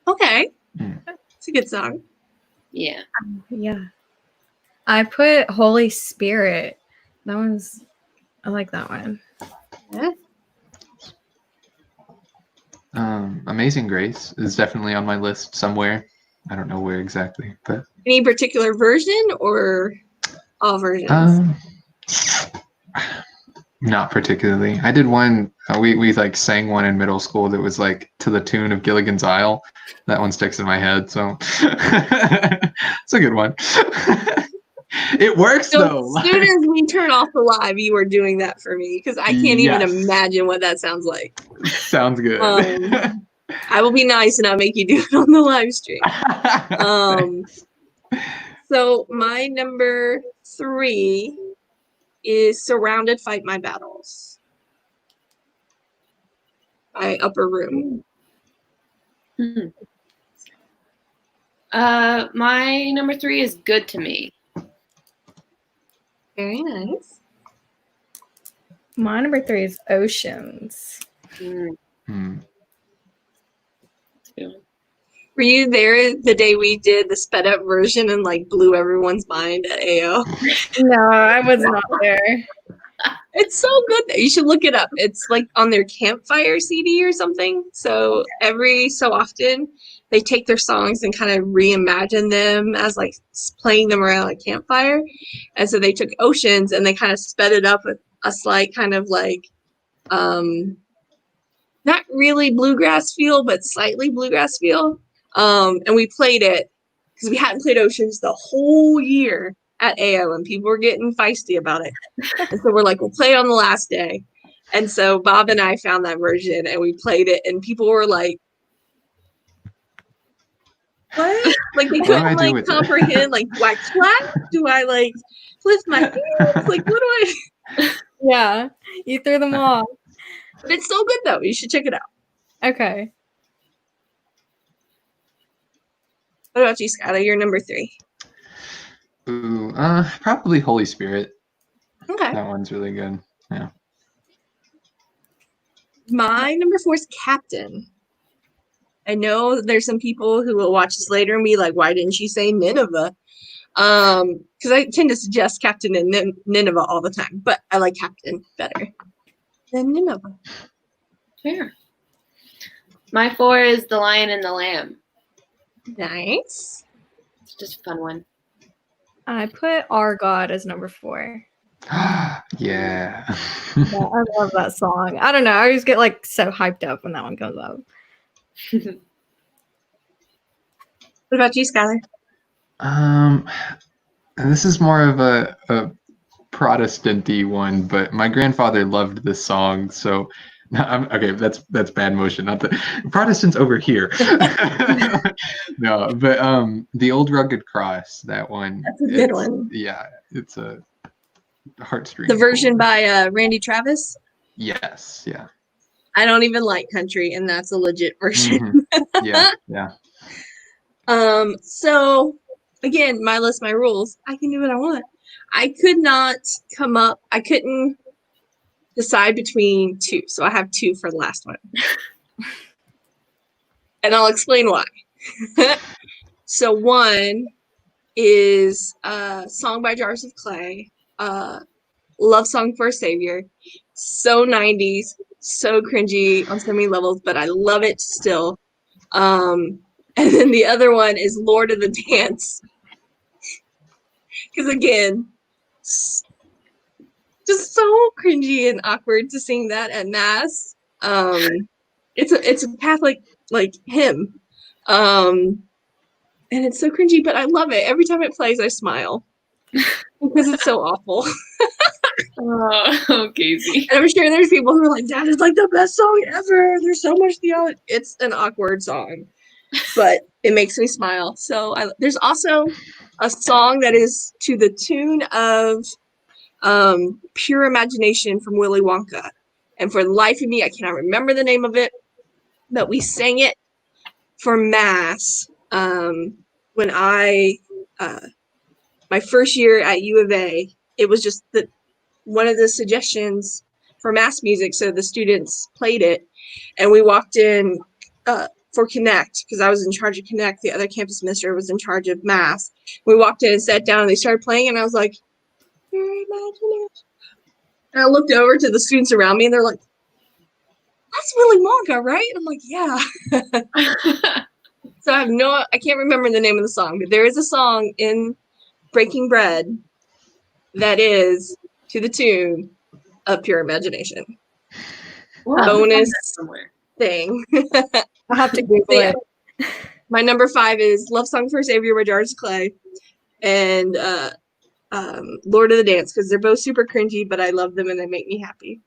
Okay. It's a good song. Yeah. Yeah. I put "Holy Spirit." I like that one. Yeah. Amazing Grace is definitely on my list somewhere. I don't know where exactly, but Any particular version or all versions? not particularly. I did one. We like sang one in middle school that was like to the tune of Gilligan's Isle. That one sticks in my head, so it's a good one. It works though. As soon as we turn off the live, you are doing that for me because I can't even imagine what that sounds like. Sounds good. I will be nice and I'll make you do it on the live stream. So my number 3 is "Surrounded, Fight My Battles" by Upper Room. My number 3 is "Good to Me." Very nice. My number 3 is "Oceans." Were you there the day we did the sped up version and like blew everyone's mind at AO? No, I was not there. It's so good that you should look it up. It's like on their campfire CD or something. So every so often they take their songs and kind of reimagine them as like playing them around a campfire. And so they took "Oceans" and they kind of sped it up with a slight kind of like not really bluegrass feel, but slightly bluegrass feel. And we played it because we hadn't played "Oceans" the whole year at AO, and people were getting feisty about it. And so we're like, we'll play it on the last day. And so Bob and I found that version, and we played it, and people were like, what? Like they couldn't like comprehend, like, do I clap? Do I like lift my hands? Like, what do I? Yeah, you threw them off. But it's so good though. You should check it out. Okay. What about you, Skylar? You're number 3. Ooh, probably "Holy Spirit." Okay. That one's really good. Yeah. My number 4 is "Captain." I know there's some people who will watch this later and be like, why didn't you say Nineveh? Because I tend to suggest Captain and Nineveh all the time, but I like Captain better than Nineveh. Fair. My 4 is "The Lion and the Lamb." Nice. It's just a fun one. I put "Our God" as number 4. Yeah. Yeah, I love that song. I don't know. I always get like so hyped up when that one comes up. What about you, Skylar? This is more of a Protestant-y one, but my grandfather loved this song, so okay, that's bad motion. Not the Protestants over here. No, but "The Old Rugged Cross," that one. That's a good one. Yeah, it's a heartstring. The version by Randy Travis? Yes, yeah. I don't even like country, and that's a legit version. Yeah. So again, my list, my rules. I can do what I want. I could not I couldn't decide between two. So I have two for the last one. And I'll explain why. So one is a song by Jars of Clay, Love Song for a Savior. So 90s, so cringy on so many levels, but I love it still. And then the other one is Lord of the Dance. Because again, just so cringy and awkward to sing that at mass. It's a Catholic like hymn. And it's so cringy, but I love it. Every time it plays, I smile. Because it's so awful. Oh, Casey. And I'm sure there's people who are like, that is like the best song ever. There's so much theology. It's an awkward song, but it makes me smile. So there's also a song that is to the tune of Pure Imagination from Willy Wonka. And for the life of me, I cannot remember the name of it, but we sang it for Mass when my first year at U of A. It was just one of the suggestions for Mass music, so the students played it, and we walked in for Connect, because I was in charge of Connect. The other campus minister was in charge of Mass. We walked in and sat down, and they started playing, and I was like, "Pure Imagination." And I looked over to the students around me, and they're like, "That's Willy Wonka, right?" And I'm like, "Yeah." So I can't remember the name of the song, but there is a song in Breaking Bread that is to the tune of Pure Imagination. Bonus thing. I'll have to Google it. My number 5 is Love Song for a Savior by Jars of Clay and Lord of the Dance, because they're both super cringy, but I love them and they make me happy.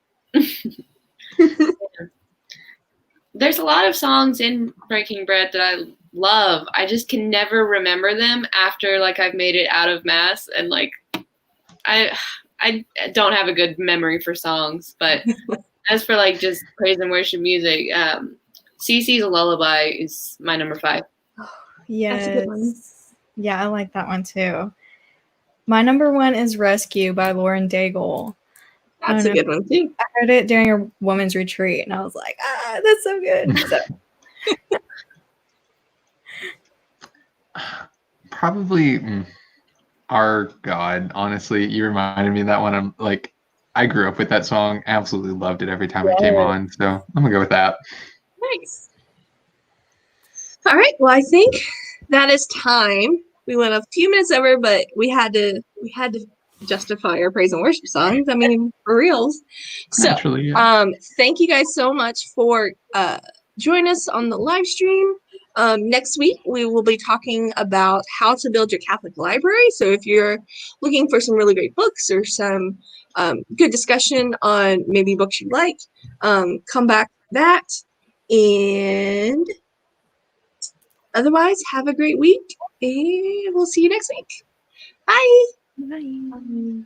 There's a lot of songs in Breaking Bread that I love. I just can never remember them after like I've made it out of Mass, and like I don't have a good memory for songs. But as for like just praise and worship music, CeCe's Lullaby is my number 5. Yes. That's a good one. Yeah, I like that one too. My number 1 is Rescue by Lauren Daigle. That's a good one too. I heard it during a women's retreat, and I was like, that's so good. So. Probably Our God. Honestly, you reminded me of that one. I'm like, I grew up with that song. Absolutely loved it every time it came on. So I'm gonna go with that. Nice. All right. Well, I think that is time. We went a few minutes over, but we had to justify our praise and worship songs. I mean, for reals. So, Naturally, yeah. Thank you guys so much for joining us on the live stream. Next week, we will be talking about how to build your Catholic library. So if you're looking for some really great books or some good discussion on maybe books you like, come back for that. And otherwise, have a great week, and we'll see you next week. Bye. Bye.